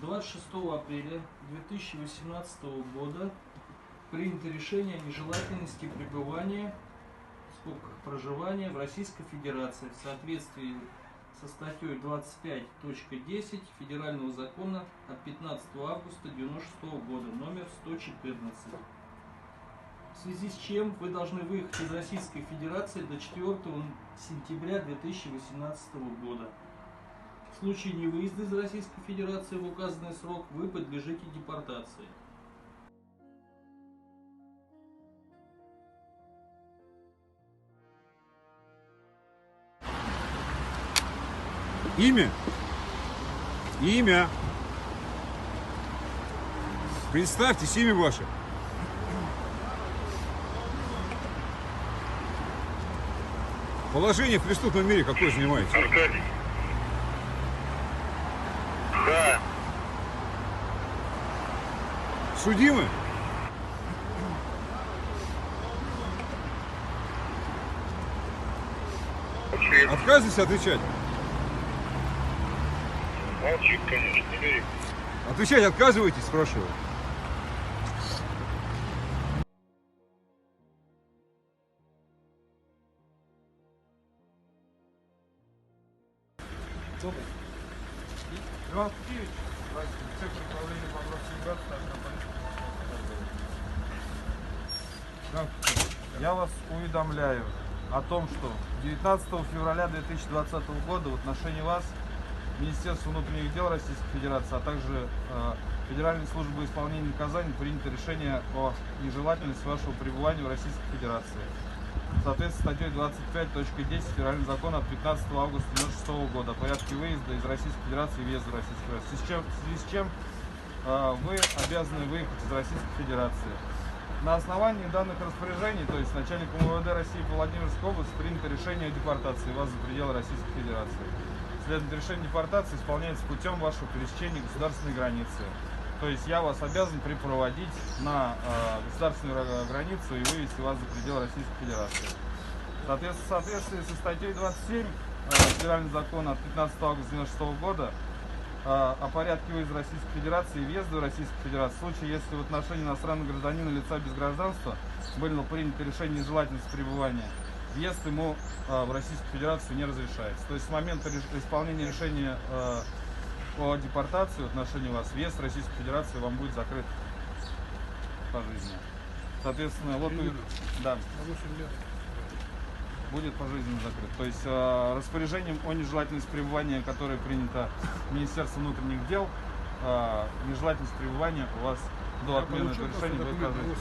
26 апреля 2018 года принято решение о нежелательности пребывания, в скобках проживания в Российской Федерации в соответствии со статьей 25.10 Федерального закона от 15 августа 1996 года, номер 114. В связи с чем вы должны выехать из Российской Федерации до 4 сентября 2018 года. В случае невыезда из Российской Федерации в указанный срок вы подлежите депортации. Имя? Имя. Представьтесь, имя ваше. Положение в преступном мире какое занимаете? Аркадий. Да. Судимы? Отказываетесь отвечать? Молчит, конечно, не верит. Отвечать отказываетесь, спрашиваю? Иван Кутевич, сектор управления Покровской бригады. Я вас уведомляю о том, что 19 февраля 2020 года в отношении вас Министерство внутренних дел Российской Федерации, а также Федеральной службы исполнения наказаний принято решение о нежелательности вашего пребывания в Российской Федерации. В соответствии с статьей 25.10 Федерального закона от 15 августа 1996 года о порядке выезда из Российской Федерации и въезда в Российскую Федерацию, в связи с чем вы обязаны выехать из Российской Федерации. На основании данных распоряжений, то есть начальником МВД России по Владимирской области, принято решение о депортации вас за пределы Российской Федерации. Следовательно, решение депортации исполняется путем вашего пересечения государственной границы. То есть я вас обязан припроводить на государственную границу и вывести вас за пределы Российской Федерации. В соответствии со статьей 27 Федерального закона от 15 августа 1996 года о порядке выезда Российской Федерации и въезда в Российскую Федерацию, в случае, если в отношении иностранного гражданина лица без гражданства было принято решение нежелательности пребывания, въезд ему в Российскую Федерацию не разрешается. То есть с момента исполнения решения о депортации в отношении вас въезд в Российскую Федерацию вам будет закрыт пожизненно. Соответственно, вот да, будет пожизненно закрыт. То есть распоряжением о нежелательности пребывания, которое принято Министерством внутренних дел, нежелательность пребывания у вас до отмены этого решения будет закрыт.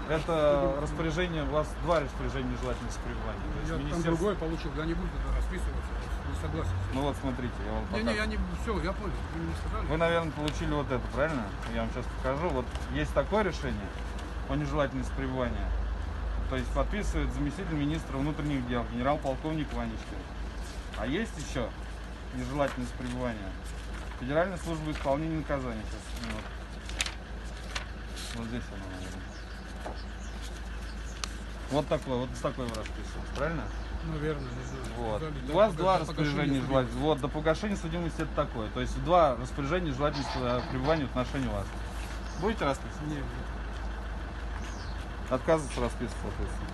Это распоряжение, у вас два распоряжения нежелательности пребывания. То есть Я там другое получил, я не буду расписываться, не согласен. Ну вот смотрите, я вам покажу. Я не, все, я понял, вы мне сказали. Вы, наверное, получили вот это, правильно? Я вам сейчас покажу. Вот есть такое решение о нежелательности пребывания. То есть подписывает заместитель министра внутренних дел, генерал-полковник Ванечкин. А есть еще нежелательность пребывания. Федеральная служба исполнения наказаний. Сейчас, вот здесь она, наверное. Вот такой, вот с такой вы расписываете, правильно? Наверное, не знаю. Вот. Да, У вас два распоряжения желательности. Вот, до погашения судимости это такое. То есть два распоряжения желательности пребывания в отношении вас. Будете расписывать? Нет. Отказываться расписывать, соответственно.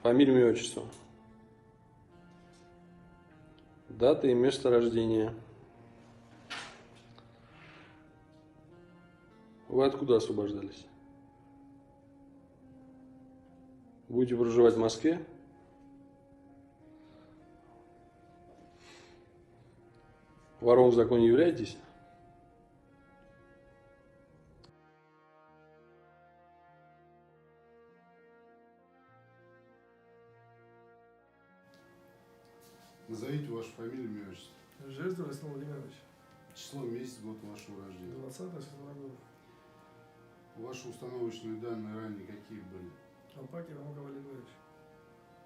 Фамилия, имя, отчество. Дата и место рождения. Вы откуда освобождались? Будете проживать в Москве? Вором в законе являетесь? Назовите вашу фамилию, имя, отчество. Жертва Василий Владимирович. Число, месяц, год вашего рождения. 20 февраля года. Ваши установочные данные ранее какие были? Алпаки Роман Ковалевич.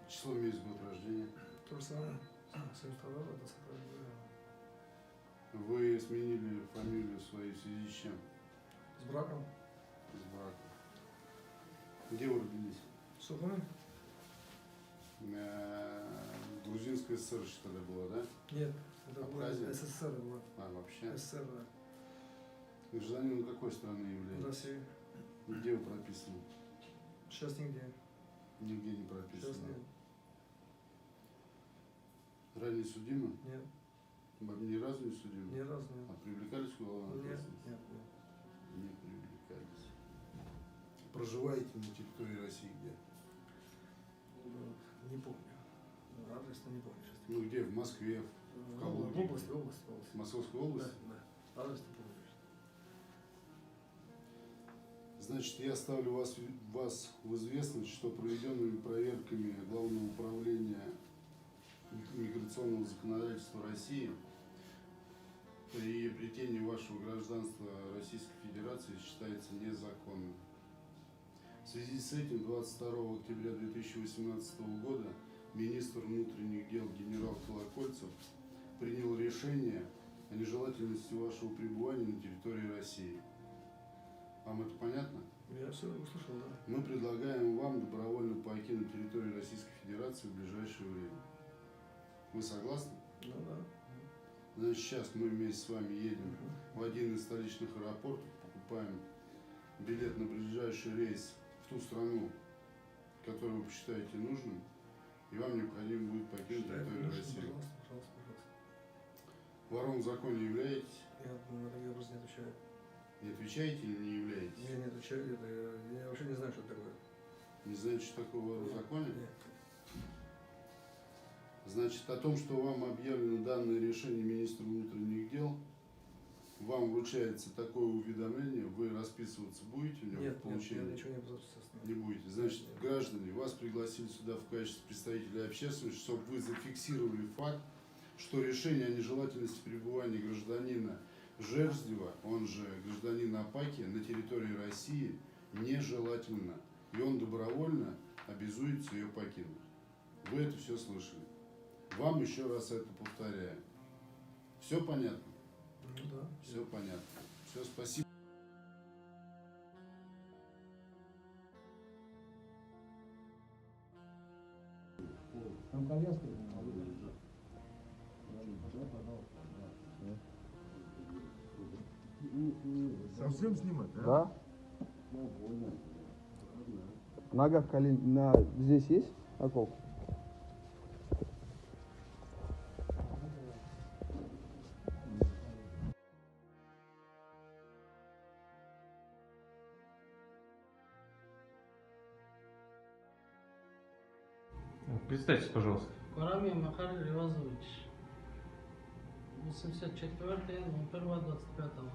Число, месяц, год рождения. То же самое. 72 года, 20 февраля. Вы сменили фамилию свою в связи с чем? С браком. С браком. Где вы родились? Сухуми. Грузинская ССР еще тогда была, да? Нет, это была Абхазия? СССР была. А, вообще? СССР, да. Гражданином какой страны являетесь? России. Где вы прописаны? Сейчас нигде. Нигде не Сейчас прописано. нет. Ранее судимы? Нет. Ни разу не судимы? Ни разу нет. А привлекались к уголовной Нет, ответственности? нет, нет. Не привлекались. Проживаете на территории России где? Не помню. Адрес не помню сейчас. Ну где? В Москве, в Калуге? В области. В Московской области? Да. Адрес не помню. Значит, я ставлю вас в известность, что проведенными проверками Главного управления миграционного законодательства России приобретение вашего гражданства Российской Федерации считается незаконным. В связи с этим 22 октября 2018 года министр внутренних дел генерал Колокольцев принял решение о нежелательности вашего пребывания на территории России. Вам это понятно? Я все услышал, да. Мы предлагаем вам добровольно покинуть территорию Российской Федерации в ближайшее время. Вы согласны? Ну да. Значит, сейчас мы вместе с вами едем в один из столичных аэропортов, покупаем билет на ближайший рейс в ту страну, которую вы посчитаете нужным, и вам необходимо будет покинуть территорию России. Пожалуйста. Вором в законе являетесь? Я на такие вопросы не отвечаю. Не отвечаете или не являетесь? Я не отвечаю, я вообще не знаю, что это такое. Не знаете, что такое вором в законе? Нет. Значит, о том, что вам объявлено данное решение министра внутренних дел, вам вручается такое уведомление, вы расписываться будете в нем? Нет, в получении? я ничего не буду расписываться. Не будете. Значит, граждане, вас пригласили сюда в качестве представителя общественности, чтобы вы зафиксировали факт, что решение о нежелательности пребывания гражданина Жерздева, он же гражданина Апаки, на территории России нежелательно. И он добровольно обязуется ее покинуть. Вы это все слышали. Вам еще раз это повторяю. Все понятно? Ну да. Все понятно. Все, спасибо. Там коляска. Совсем снимать, да? Да. В ногах здесь есть окоп? Представьтесь, пожалуйста. Карамия Махар Ревазович. 84-й, 1-25-го.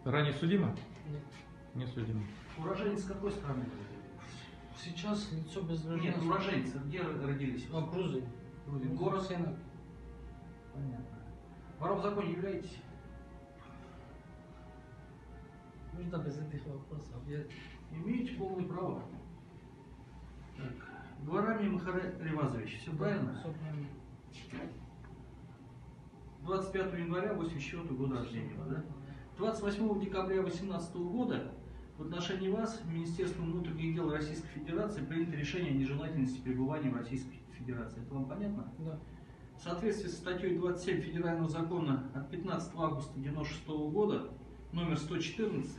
Ранее судимо? Нет. Не судимо. Уроженец какой страны? Сейчас лицо без гражданства. Нет, уроженец. Где родились? Грузия. Город Сенак. Понятно. Вором в законе являетесь? Можно без этих вопросов. Имеете полное право. Так. Гварами Махаре Ревазович, все правильно? Все правильно. 25 января 1984 года рождения, да? 28 декабря 2018 года в отношении вас Министерством внутренних дел Российской Федерации принято решение о нежелательности пребывания в Российской Федерации. Это вам понятно? Да. В соответствии со статьей 27 Федерального закона от 15 августа 1996 года номер 114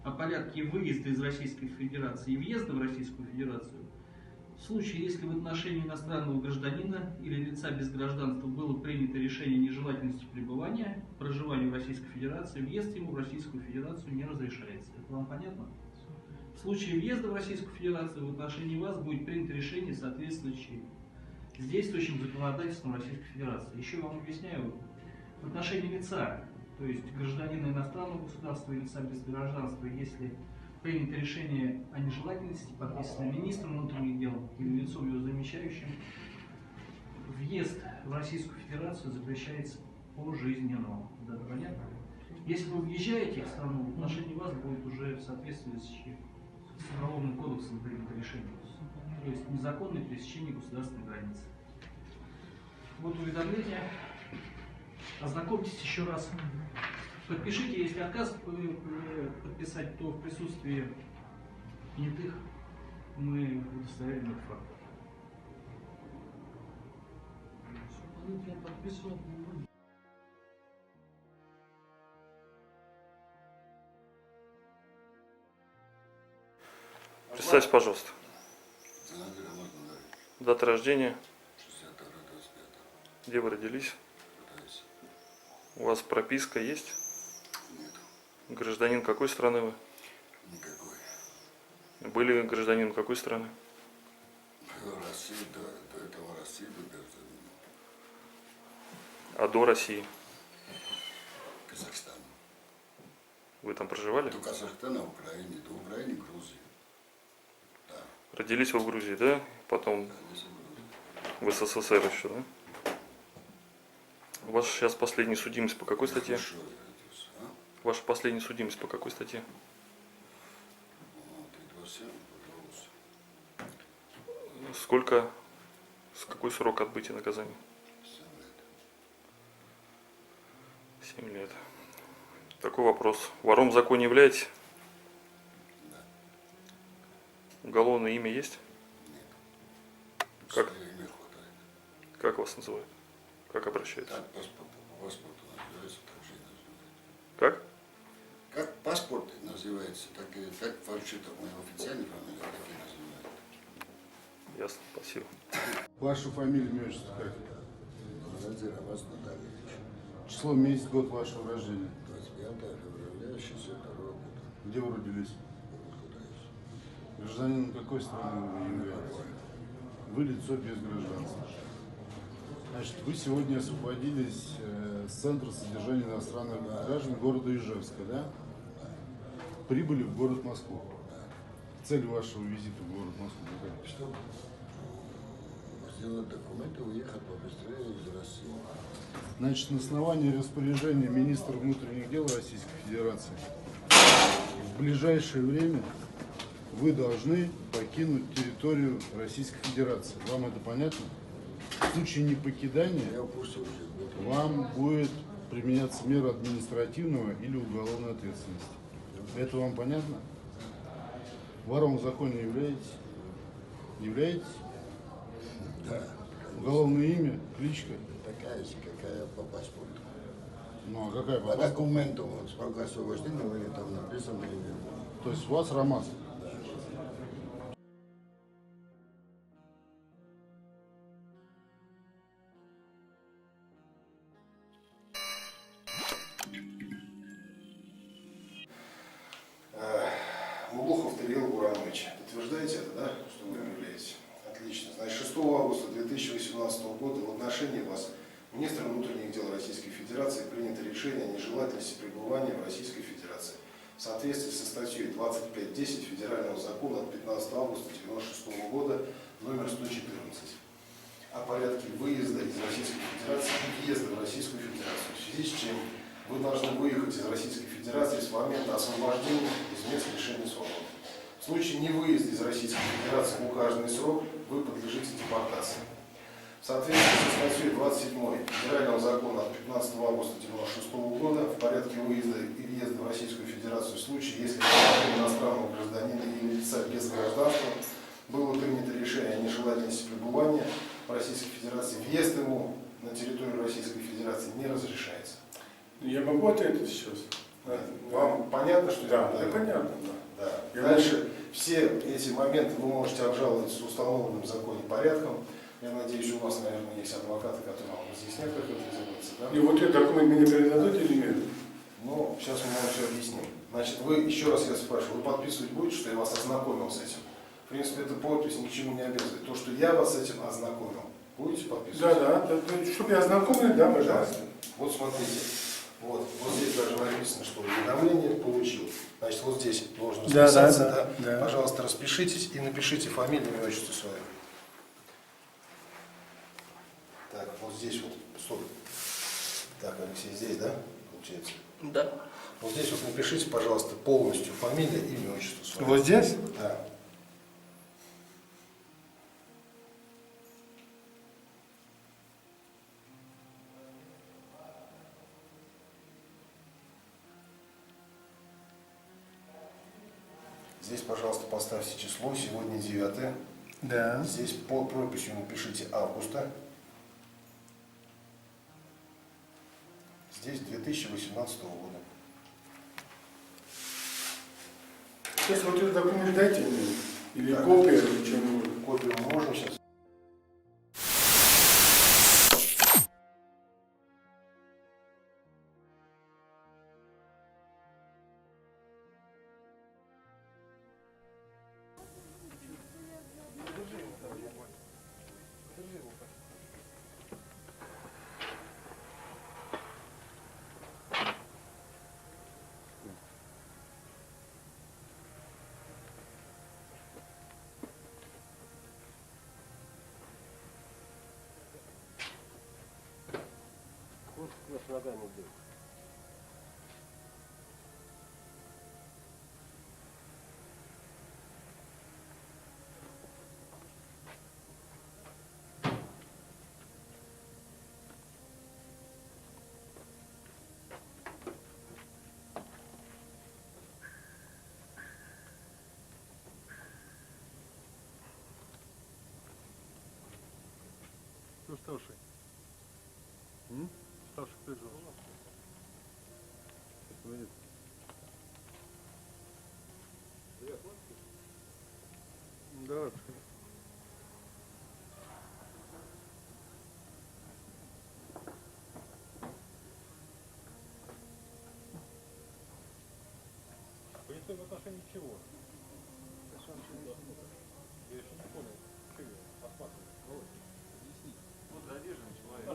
о порядке выезда из Российской Федерации и въезда в Российскую Федерацию, в случае, если в отношении иностранного гражданина или лица без гражданства было принято решение о нежелательности пребывания, проживания в Российской Федерации, въезд ему в Российскую Федерацию не разрешается. Это вам понятно? В случае въезда в Российскую Федерацию в отношении вас будет принято решение, соответствующее с действующим законодательством Российской Федерации. Еще вам объясняю, В отношении лица, то есть гражданина иностранного государства и лица без гражданства, если принято решение о нежелательности, подписанное министром внутренних дел или лицом его замещающим, въезд в Российскую Федерацию запрещается пожизненно. Да, понятно? Если вы въезжаете в страну, в отношении вас будет уже в соответствии с Уголовным кодексом принято решение. То есть незаконное пересечение государственной границы. Вот уведомление. Ознакомьтесь еще раз. Подпишите, если отказ подписать, то в присутствии понятых мы удостоверим этот факт. Представьте, пожалуйста. Дата рождения. Где вы родились? У вас прописка есть? Нет. Гражданин какой страны вы? Никакой. Были гражданином какой страны? В России, до этого России был гражданин. А до России? Казахстан. Вы там проживали? До Казахстана, Украине, до Украины, Грузии. Да. Родились вы в Грузии, да? Потом в СССР еще, да? У вас сейчас последняя судимость по какой статье? Ваша последняя судимость по какой статье? 327, пожалуйста. Сколько, с какой срок отбытия наказания? 7 лет. Такой вопрос. Вором в законе являетесь? Да. Уголовное имя есть? Нет. Как? Имя хватает. Как вас называют? Как обращаются? Так по паспорту называется, так же и называется. Как? Как паспорт называется, так вообще-то моя официальная фамилия, так и называют. Ясно, спасибо. Ваша фамилия, имя, отчество как? Назир Аваз Наталья Ильич. Число, месяц, год вашего рождения. 25 февраля 62 года. Где вы родились? Гражданин какой страны вы являетесь? Вы лицо без гражданства. Значит, вы сегодня освободились с Центра содержания иностранных граждан города Ижевска, да? Прибыли в город Москву. Цель вашего визита в город Москву какая? Что? Сделать документы, уехать побыстрее из России. Значит, на основании распоряжения министра внутренних дел Российской Федерации в ближайшее время вы должны покинуть территорию Российской Федерации. Вам это понятно? В случае непокидания вам будет применяться мера административного или уголовной ответственности. Это вам понятно? Вором в законе являетесь? Являетесь? Да. Уголовное имя, кличка? Такая же, какая по паспорту. Ну, а какая по По паспорту? документу, вот, срок освобождения, у меня там написано имя. То есть у вас Ромас? Мулухов Тагил Гурамович. Подтверждаете это, да, что вы являетесь? Отлично. Значит, 6 августа 2018 года в отношении вас министром внутренних дел Российской Федерации принято решение о нежелательности пребывания в Российской Федерации в соответствии со статьей 25.10 Федерального закона от 15 августа 1996 года номер 114 о порядке выезда из Российской Федерации и въезда в Российскую Федерацию, в связи с чем вы должны выехать из Российской Федерации с момента освобождения из мест лишения свободы. В случае невыезда из Российской Федерации в указанный срок вы подлежите депортации. В соответствии со статьей 27 Федерального закона от 15 августа 1996 года в порядке выезда и въезда в Российскую Федерацию в случае, если иностранного гражданина или лица без гражданства было принято решение о нежелательности пребывания в Российской Федерации, въезд ему на территорию Российской Федерации не разрешается. Я могу ответить сейчас? Вам понятно, что да, это? Да, понятно. Да. Дальше все эти моменты вы можете обжаловать с установленным в законе порядком. Я надеюсь, у вас, наверное, есть адвокаты, которые вам разъяснят, как это делается. Да? И вот этот документ мне передадут или нет? Ну, сейчас мы вам все объясним. Значит, вы, еще раз я спрашиваю, вы подписывать будете, что я вас ознакомил с этим? В принципе, эта подпись ни к чему не обязывает. То, что я вас с этим ознакомил, Будете подписывать? Да. Чтобы я ознакомлен, да, пожалуйста. Вот смотрите. Вот здесь даже написано, что уведомление получил. Значит, вот здесь должен расписаться. Да. Пожалуйста, распишитесь и напишите фамилию, имя, отчество свое. Так, вот здесь вот. Стоп. Так, Алексей, здесь, да, получается? Да. Вот здесь вот напишите, пожалуйста, полностью фамилия, имя, отчество свое. Вот здесь? Да. Здесь, пожалуйста, поставьте число. Сегодня 9. Да. Здесь под прописью напишите августа. Здесь 2018 года. Сейчас вот этот документ дайте мне. Или копию, или что-нибудь. Копию мы можем сейчас. Кто старший? Старший кто из вас? Да. Происходит в отношении чего? Я еще не понял. Что я посматриваю? Объясни. Вот задержанный человек.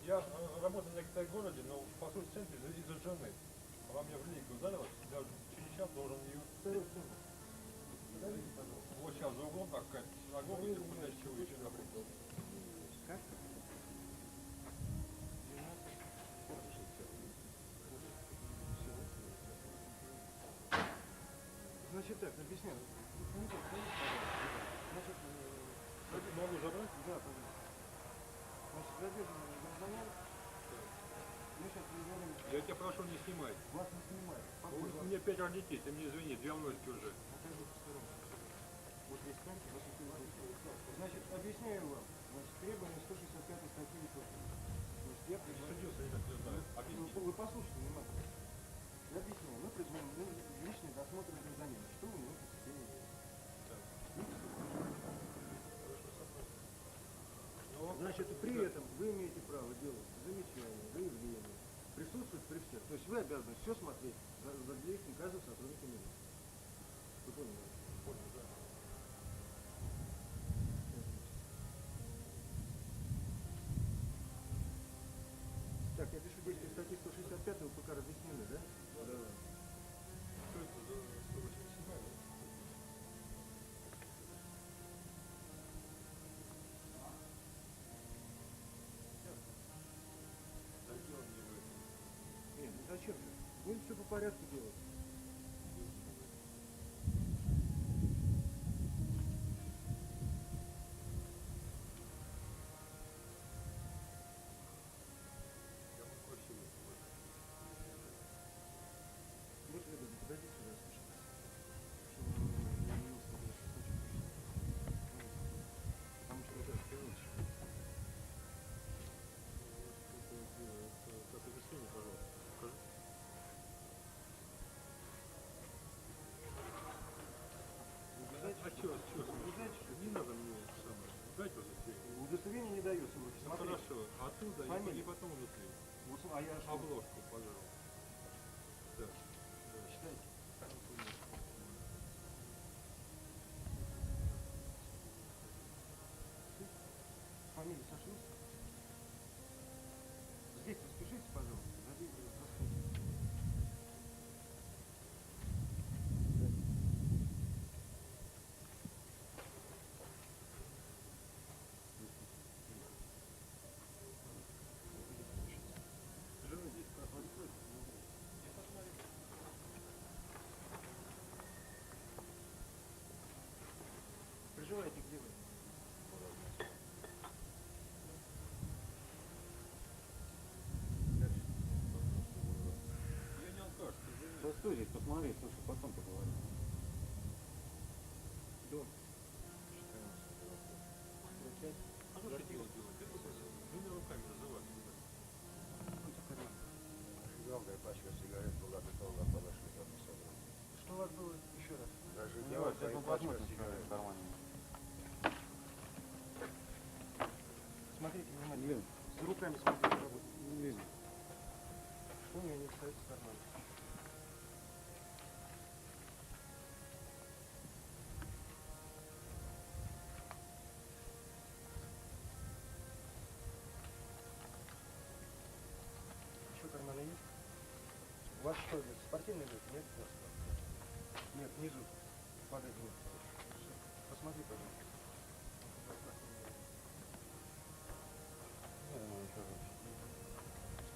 Я работаю на в городе, но по сути центре из-за жены. Она меня в линейку ударила, даже через час должен ее... Вот сейчас за углом так какая-то синагога, и куда чего еще напрямую. Как? Значит так, объясняю. Значит, могу забрать? Да, пожалуйста. Значит, задержанный гражданин. Мы сейчас говорим... Я тебя прошу не снимать. Вас не снимать. У меня 5 детей, ты мне извини, 2 множки уже. Вот здесь карта, значит, объясняю вам. Значит, требование 165 статьи ИК. Значит, я судился, я не знаю. Вы послушайте внимательно. Я объясняю. Мы производим личный досмотр гражданина. Что у него по состоянию дела? Значит, при этом вы имеете право делать замечания, заявления, присутствовать при всех. То есть вы обязаны все смотреть за действием каждого сотрудника милиции. Вы поняли? Понял, да. Так, я пишу действие статьи 165 УПК разъяснены, да? Да. Что это за 187, да? Нет, ну зачем же? Будем все по порядку делать. Не надо мне самое. Дайте удостоверение. Удостоверение не дается в руки. Ну, хорошо. Оттуда и потом удостоверение. Вот, а я что? Обложку, пожалуйста. Да. Читайте. посмотри, слушай, потом поговорим. Идем. А что ты делать? Двумя руками называть. Зажигалка и пачка сигарет была готова, подошли ко мне собрать. Что у вас было еще раз? Зажигалка и пачка сигарет. в кармане. Смотрите внимательно. С руками смотрите, работайте. Что у меня не встает в кармане? Еще карманы есть? У вас что, спортивный вид? Нет? Нет, внизу. Падает вниз. Посмотри, пожалуйста.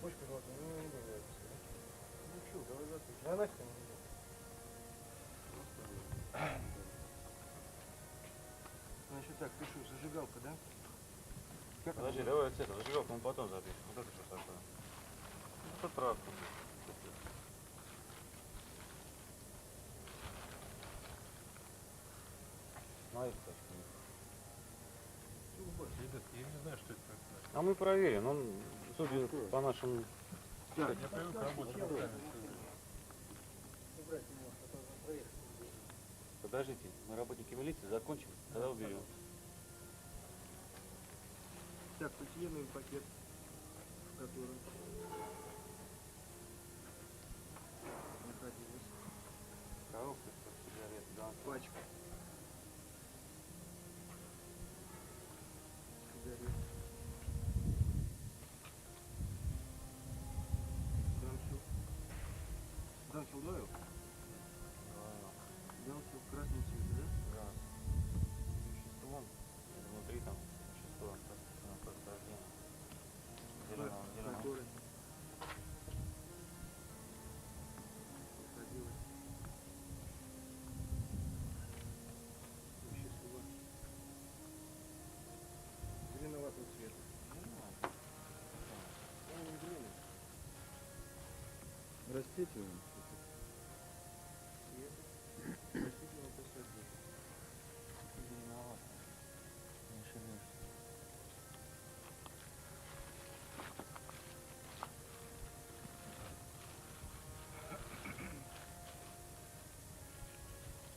Почка золотая, ну не бывает. Ну что, давай запись. Да нафиг не идет. Значит так, пишу, зажигалка, да? Как Подожди, давай вот это, зажигалку мы потом запишем. Вот это что такое? Это травка. Смотри, ребят, я не знаю, что это такое. а мы проверим, он, судя по нашим... Я привык работать руками. Подождите, мы работники милиции, закончим, тогда уберем. Так, сутьеновый пакет, в котором находилась Коробка, сигарет, да. пачка сигарет. Данфилд Ойл? Данфилд красный цвет, да? Да. Веществом, внутри там вещество, происхождение. Зеленого. Который находилось вещество зеленоватого цвета. Растительный цвет. Растительного происхождения. Зеленовато. Не ошибешься.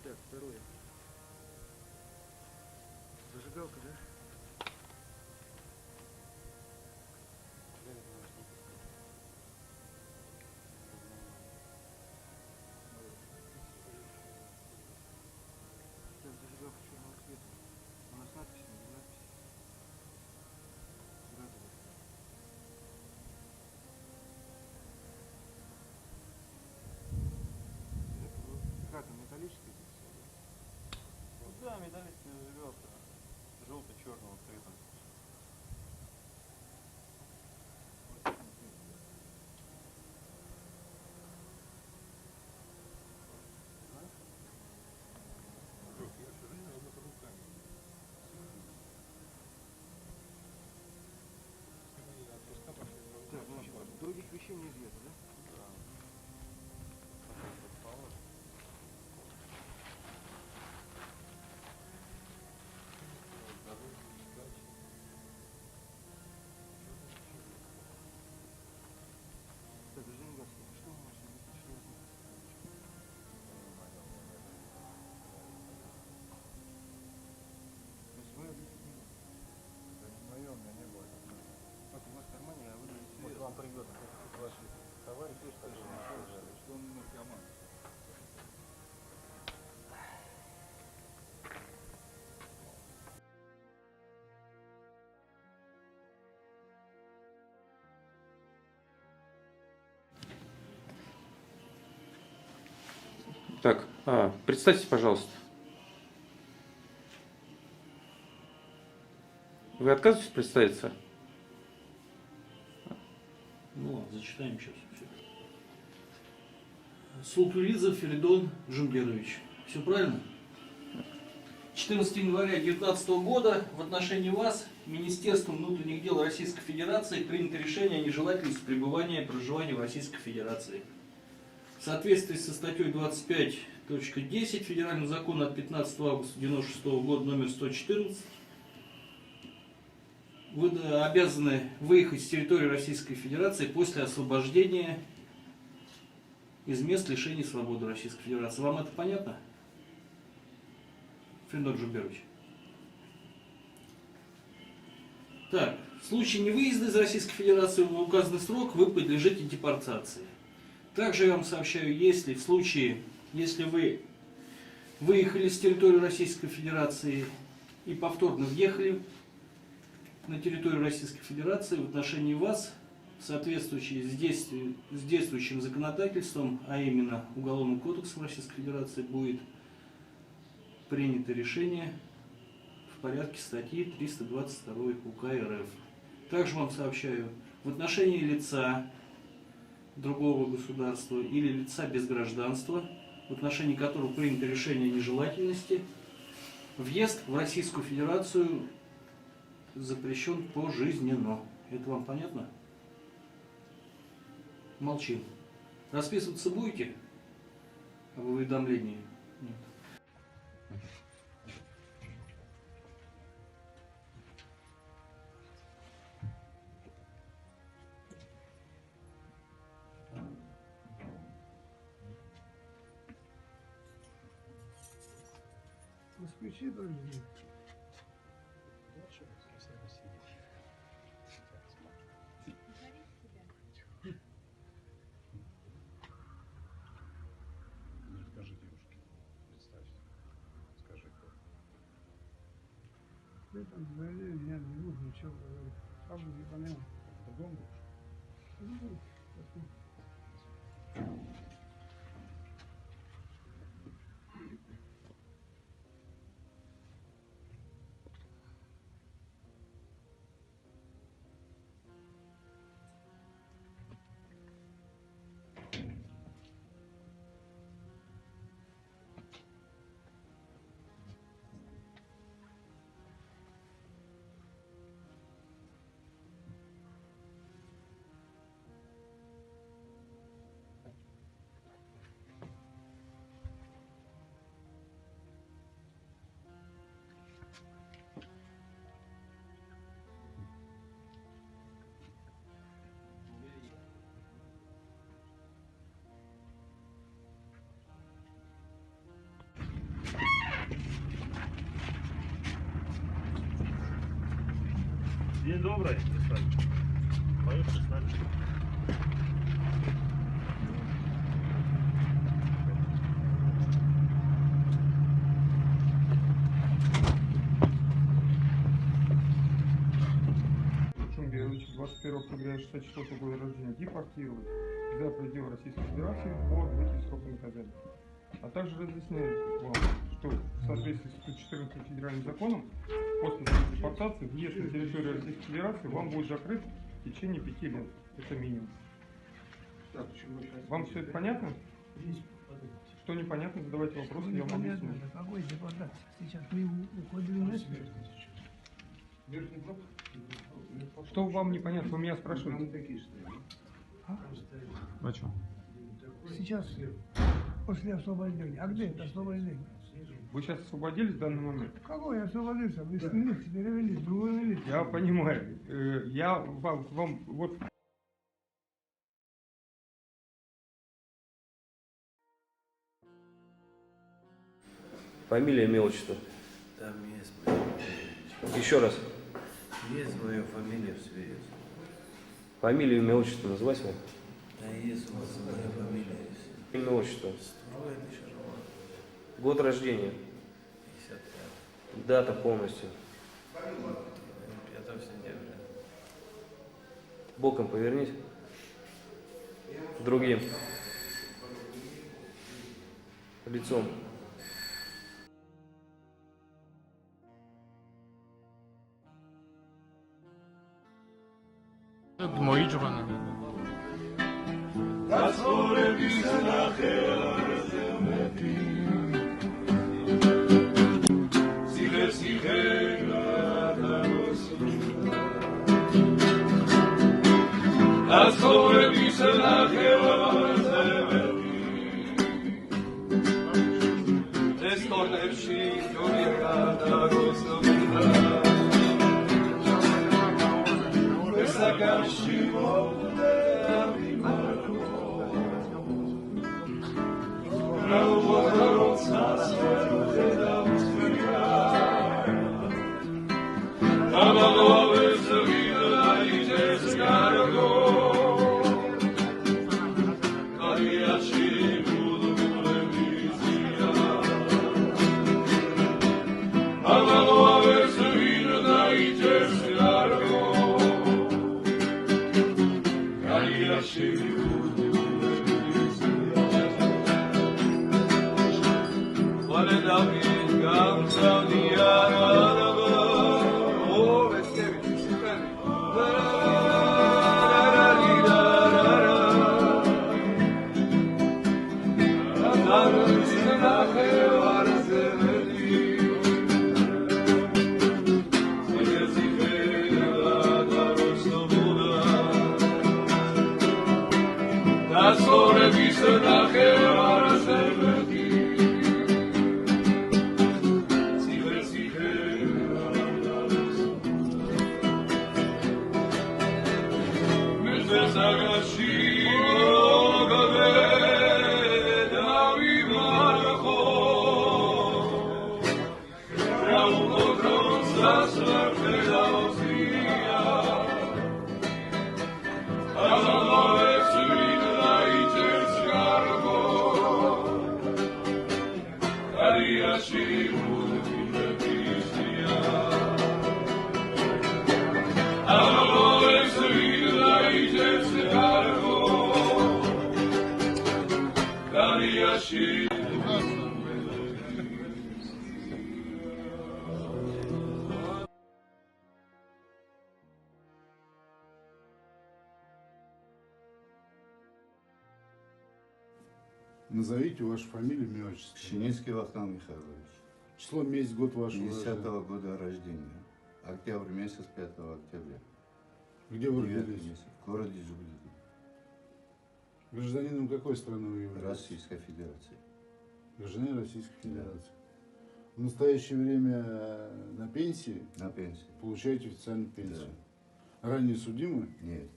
Так, второе. Зажигалка, да? Так, зажигалка черного цвета. У нас надпись, не надпись. Газовая. Как там, металлическая здесь? Ну да, металлическая зажигалка. Желто-черного цвета. Так, значит, других вещей неизвестно, да? Так, Жириновский, что у нас здесь? Свое объяснить не надо. Да не мое, у меня не было. Как у вас в кармане, а вы говорите, Вот вам придет ваши товарищи, что он наркоман. Так, представьтесь, пожалуйста. Вы отказываетесь представиться? Ну ладно, зачитаем сейчас. Султулидзе Феридон Джумгерович. Все правильно? 14 января 2019 года в отношении вас Министерством внутренних дел Российской Федерации принято решение о нежелательности пребывания и проживания в Российской Федерации. В соответствии со статьей 25.10 Федерального закона от 15 августа 1996 года номер 114 вы обязаны выехать с территории Российской Федерации после освобождения из мест лишения свободы Российской Федерации. Вам это понятно, Фридон Джуберович? Так, в случае невыезда из Российской Федерации в указанный срок вы подлежите депортации. Также я вам сообщаю, если вы выехали с территории Российской Федерации и повторно въехали на территорию Российской Федерации, в отношении вас, соответствующие с действующим законодательством, а именно Уголовным кодексом Российской Федерации, будет принято решение в порядке статьи 322 УК РФ. Также вам сообщаю, в отношении лица другого государства или лица без гражданства, в отношении которого принято решение о нежелательности, въезд в Российскую Федерацию запрещен пожизненно. Это вам понятно? Молчим. Расписываться будете об уведомлении? Нет. Москвичи дорогие. Скажи девушке, представься, скажи кто. В этом заявлении я не нужно ничего говорить. Сам не понял. В другом будешь? День добрый, господин. Поехали с нами. Шумберович, 21 октября 1964 года рождения, депортировать за пределы Российской Федерации по длительным срокам наказания. А также разъясняю вам, что в соответствии с 114 федеральным законом, после депортации въезд на территорию Российской Федерации вам будет закрыт в течение 5 лет. Это минимум. Вам все это понятно? Что непонятно, задавайте вопросы, я вам объясню. Какой депортация? Сейчас мы уходили на смерть. Что вам непонятно? Вы меня спрашиваете. А чем? Сейчас, после освобождения. А где это освобождение? Вы сейчас освободились в данный момент? Какой освободился? Вы снялись, перевелись, другой милиции. Я понимаю. Я вам вот... Фамилия, имя, отчество. Там есть моя фамилия. Еще раз. Есть моя фамилия в связи. Фамилию, имя, отчество называй свое. Да есть у вас моя фамилия. Имя, отчество. Строит еще роман. Год рождения. 55. Дата полностью. 5 сентября. Боком повернись. Другим. Лицом. מועיד ג'ובנה. Asore bisela Назовите вашу фамилию, имя, отчество. Щенинский Вахтанг Михайлович. Число, месяц, год вашего 50-го года рождения. Октябрь месяц, 5 октября. Где вы 9 родились? месяц. В городе Джугли. Гражданином какой страны вы являетесь? Российской Федерации. Гражданин Российской Федерации. В настоящее время на пенсии? На пенсии. Получаете официальную пенсию? Да. Ранее судимы? Нет.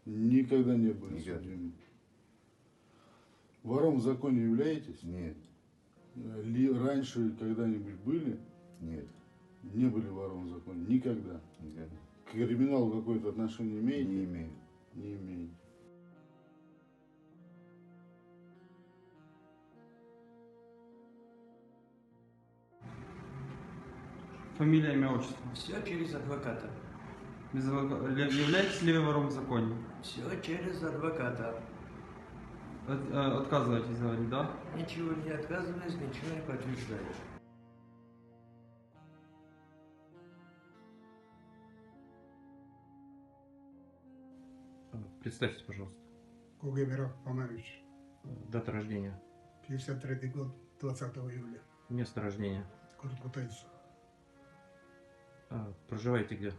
Никогда не были Никогда. судимы. Вором в законе являетесь? Нет. Раньше когда-нибудь были? Нет. Не были вором в законе? Никогда? Никогда. К криминалу какое-то отношение имеете? Не имею. Не имеете. Фамилия, имя, отчество. Все через адвоката. Являетесь ли вы вором в законе? Все через адвоката. Отказываетесь говорить, да? Ничего не отказываюсь, ничего не подтверждаю. Представьте, пожалуйста. Кугемиров Помарович. Дата рождения. 53 год, 20 июля. Место рождения. Город Кутайск. Проживаете где?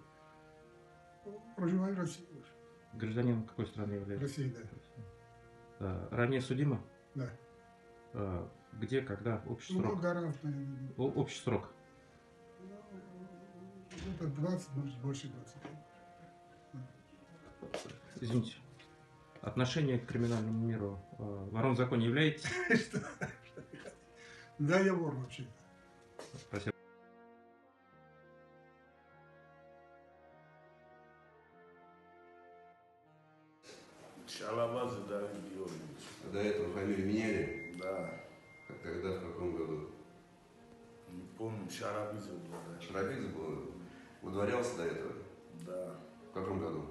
Проживаю в России. Гражданин какой страны являетесь? России, да. Ранее судимо? Да. Где, когда? Общий срок? Горах, Общий срок? Это 20, может больше 20. Извините. Отношение к криминальному миру. Вором в законе являетесь? Да, я вор вообще. Спасибо. Шалабаза Давид Георгиевич. До этого фамилию меняли? Да. Когда, в каком году? Не помню, Шарабизов был, да. Шарабизов был? Выдворялся до этого? Да. В каком году?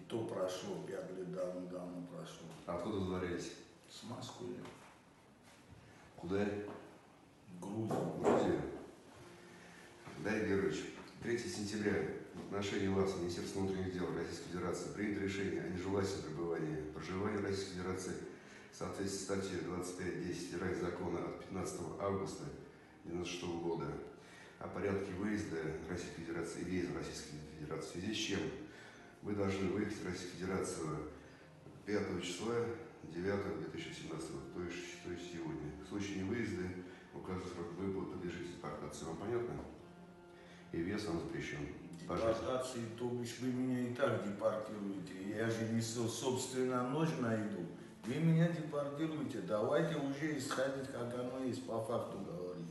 То прошел, 5 лет давно прошел. Откуда выдворялись? С Москвы. Куда? Грузия. Дарья Георгиевич, 3 сентября в отношении вас, Министерства внутренних дел Российской Федерации, принято решение о нежелательном проживания в Российской Федерации в соответствии с статьей 25.10 Федерального закона от 15 августа 1996 года о порядке выезда Российской Федерации и въезда в Российской Федерации, в связи с чем вы должны выехать в Российскую Федерацию 5 числа 9 2017 года, то есть сегодня. В случае невыезда Указывает срок выплаты, подлежит депортации. Вам понятно? И вес вам запрещен. Депортации, то бишь вы меня и так депортируете. Я же не собственно ночь найду. Вы меня депортируете. Давайте уже исходить, как оно есть, по факту говорить.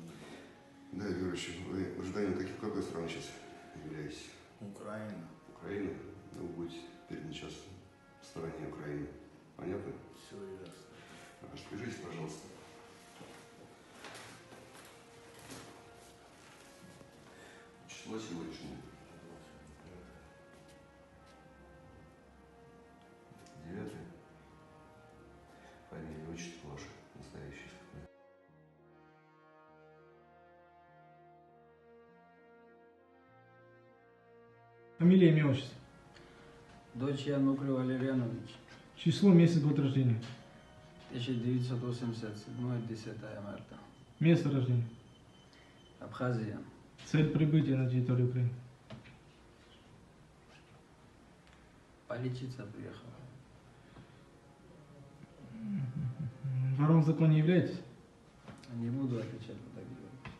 Да, Юрьевич, вы гражданин какой страны сейчас являетесь? Украина. Украина? Ну, вы будете перед час в стороне Украины. Понятно? Все ясно. Распишитесь, пожалуйста. Число сегодняшнее. 9. Фамилия, отчество ваше настоящее. Фамилия, имя, отчество. Дочь Янукль Валерьянович. Число, месяц, год рождения. 1987, 10 марта. Место рождения. Абхазия. Цель прибытия на территорию Украины. Полечиться приехала. Вором в законе являетесь? Не буду отвечать на такие вопросы.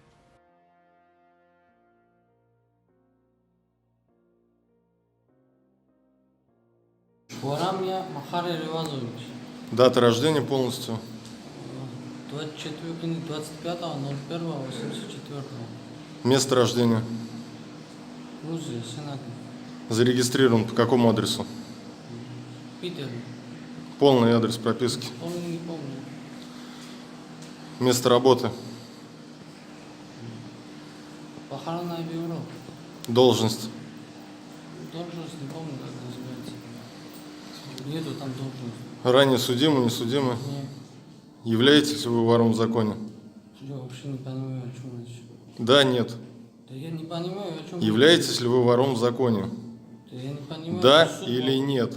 Ворамья Махар Ревазович. Дата рождения полностью. 25.01.84. Место рождения. Грузия, Сенат. Зарегистрирован по какому адресу? Питер. Полный адрес прописки. Помню, не помню. Место работы. Похоронное бюро. Должность. Должность не помню, как называется. Нету там должности. Ранее судимый, не судимый? Нет. Являетесь вы вором в законе? Я вообще не понимаю, о чем речь. Да, нет. Да я не понимаю, о чем Являетесь ли вы вором в законе? Да я не понимаю. Да что или нет?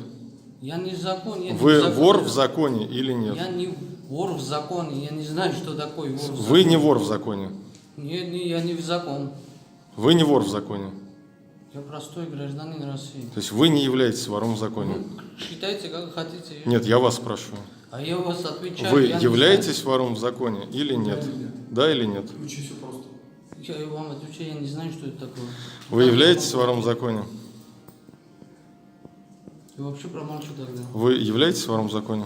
Я не закон. Я Вы не закон. вор в законе или нет? Я не вор в законе. Я не знаю, что такое вор в законе. Вы не вор в законе. Нет, я не в закон. Вы не вор в законе. Я простой гражданин России. То есть вы не являетесь вором в законе. Считайте, как хотите. Нет, я вас спрашиваю. А я вас отвечаю. Вы я являетесь вором в законе или нет? Да или нет? Очень все просто. Я вам отвечаю, я не знаю, что это такое. Вы являетесь вором в законе? Я вообще промолчу тогда. Вы являетесь вором в законе?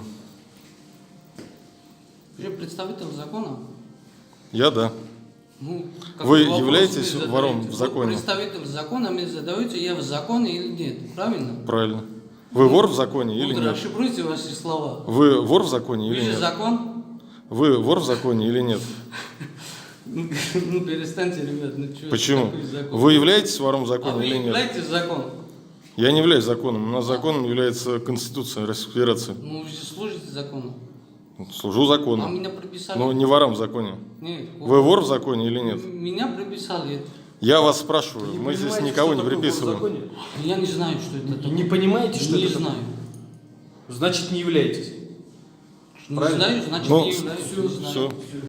Вы же представитель закона? Я да. Ну, Вы вопрос являетесь вы вором задаете? в законе? Вы представитель закона, мне задаете, я в законе или нет, правильно? Правильно. Вы вор в законе или нет? Расшифруйте ваши слова. Вы вор в законе Вы или же нет? закон? Вы вор в законе или нет? Ну перестаньте, ребят, ну что? Почему? Такой закон? Вы являетесь вором в А законе вы или нет? являетесь закон? Я не являюсь законом. У нас законом является Конституция Российской Федерации. Ну вы же служите закону. Служу закону. А меня прописали? Но не ворам в законе. Нет. Вы вор в законе или нет? Меня прописали. Я вас спрашиваю. Мы здесь никого не приписываем. Я не знаю, что это такое. Не понимаете, что не это такое? знаю. Значит, не являетесь. Не знаю, значит Ну, не являюсь. Не знаю. все.